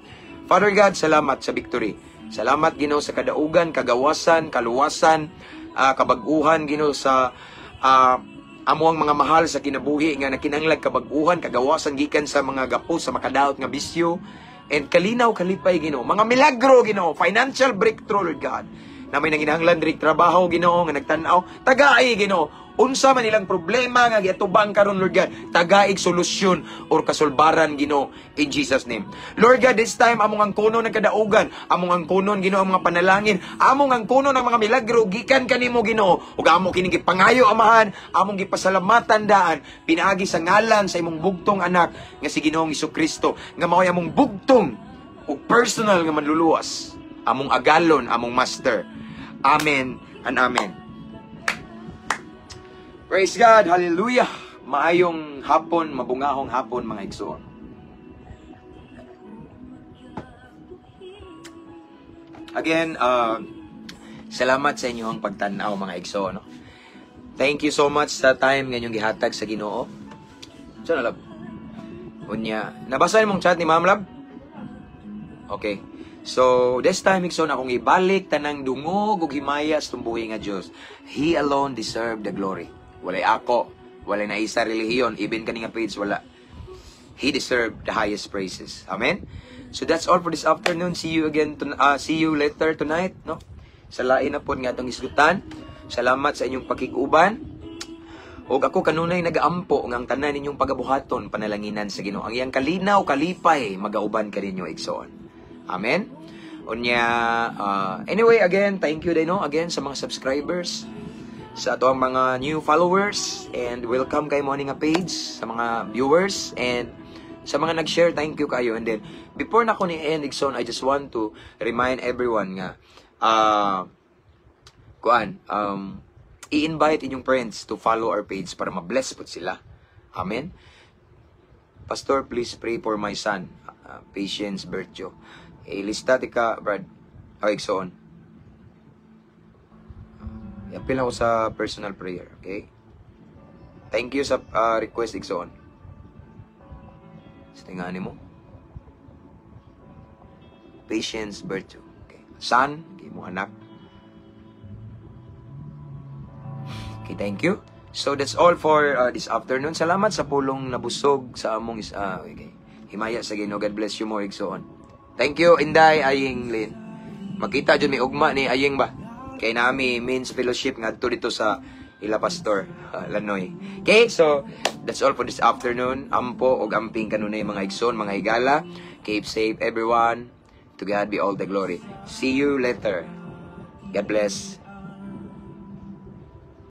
B: Father God, salamat sa victory. Salamat Ginoo sa kadaugan, kagawasan, kaluwasan, kabag-uhan Ginoo sa amo ang mga mahal sa kinabuhi nga nakinanglag kabag-uhan, kagawasan gikan sa mga gapo sa makadaot nga bisyo, and kalinaw kalipay Ginoo, mga milagro Ginoo, financial breakthrough Lord God, na may nanginahanglan diri trabaho Ginoo nga nagtan-aw, tagaay Ginoo, unsa man ilang problema nga giatubang karon Lord God, tagaig solusyon or kasulbaran Ginoo, in Jesus name. Lord God, this time among ang kuno ng kadaugan, among ang kuno Ginoo ang mga panalangin, among ang kuno ng mga milagro gikan kanimo Ginoo, ug amo kini gipangayo amahan, among gipasalamatan daan pinaagi sa ngalan sa imong bugtong anak nga si Ginoong Hesukristo, nga maoy among bugtong ug personal nga manluluwas, among agalon, among master. Amen and amen. Praise God, hallelujah. Maayong hapon, mabungahong hapon mga igsoon. Again, salamat sa inyong pagtanaw mga igsoon. No? Thank you so much sa time nga inyong gihatag sa Ginoo. So na lab. Unya, nabasa mong chat ni Ma'am Lab? Okay. So, this time igsoon akong ibalik tanang dungog ug himaya sa tumbuhi nga Dios. He alone deserve the glory. Walay ako, walay na isa relihiyon, even kaninga page wala. He deserved the highest praises. Amen. So that's all for this afternoon. See you again see you later tonight, no? Sa lain na pod nga atong isgutan. Salamat sa inyong pakiguban. Og ako kanunay nagaampo nga ang tanan ninyong pagabuhaton panalanginan sa Ginoo. Ang iyang kalinaw kalipay magauban kaninyo igsoon. Amen. Unya anyway, again, thank you dino again sa mga subscribers, sa ato ang mga new followers, and welcome kay mo nga page, sa mga viewers, and sa mga nag-share, thank you kayo. And then, before na ko ni end igsoon, I just want to remind everyone nga, i-invite inyong friends to follow our page para ma-bless po sila. Amen. Pastor, please pray for my son, Patience Bertio. Ilista ka, Brad. Igsoon. I-appeal ako sa personal prayer, okay? Thank you sa request, igsoon. Sa tingani mo. Patience, virtue. Okay. Son, okay, mo anak. Okay, thank you. So, that's all for this afternoon. Salamat sa pulong nabusog sa among okay. Himaya sa Ginoo. God bless you more, igsoon. Thank you, Inday, Aying Lin. Makita dyan may ugma ni Aying ba? Kay nami means fellowship nga dito sa ila pastor Lanoy. Okay, so That's all for this afternoon. Ampo og amping kanunay mga igsoon, mga higala. Keep safe everyone. To God be all the glory. See you later. God bless.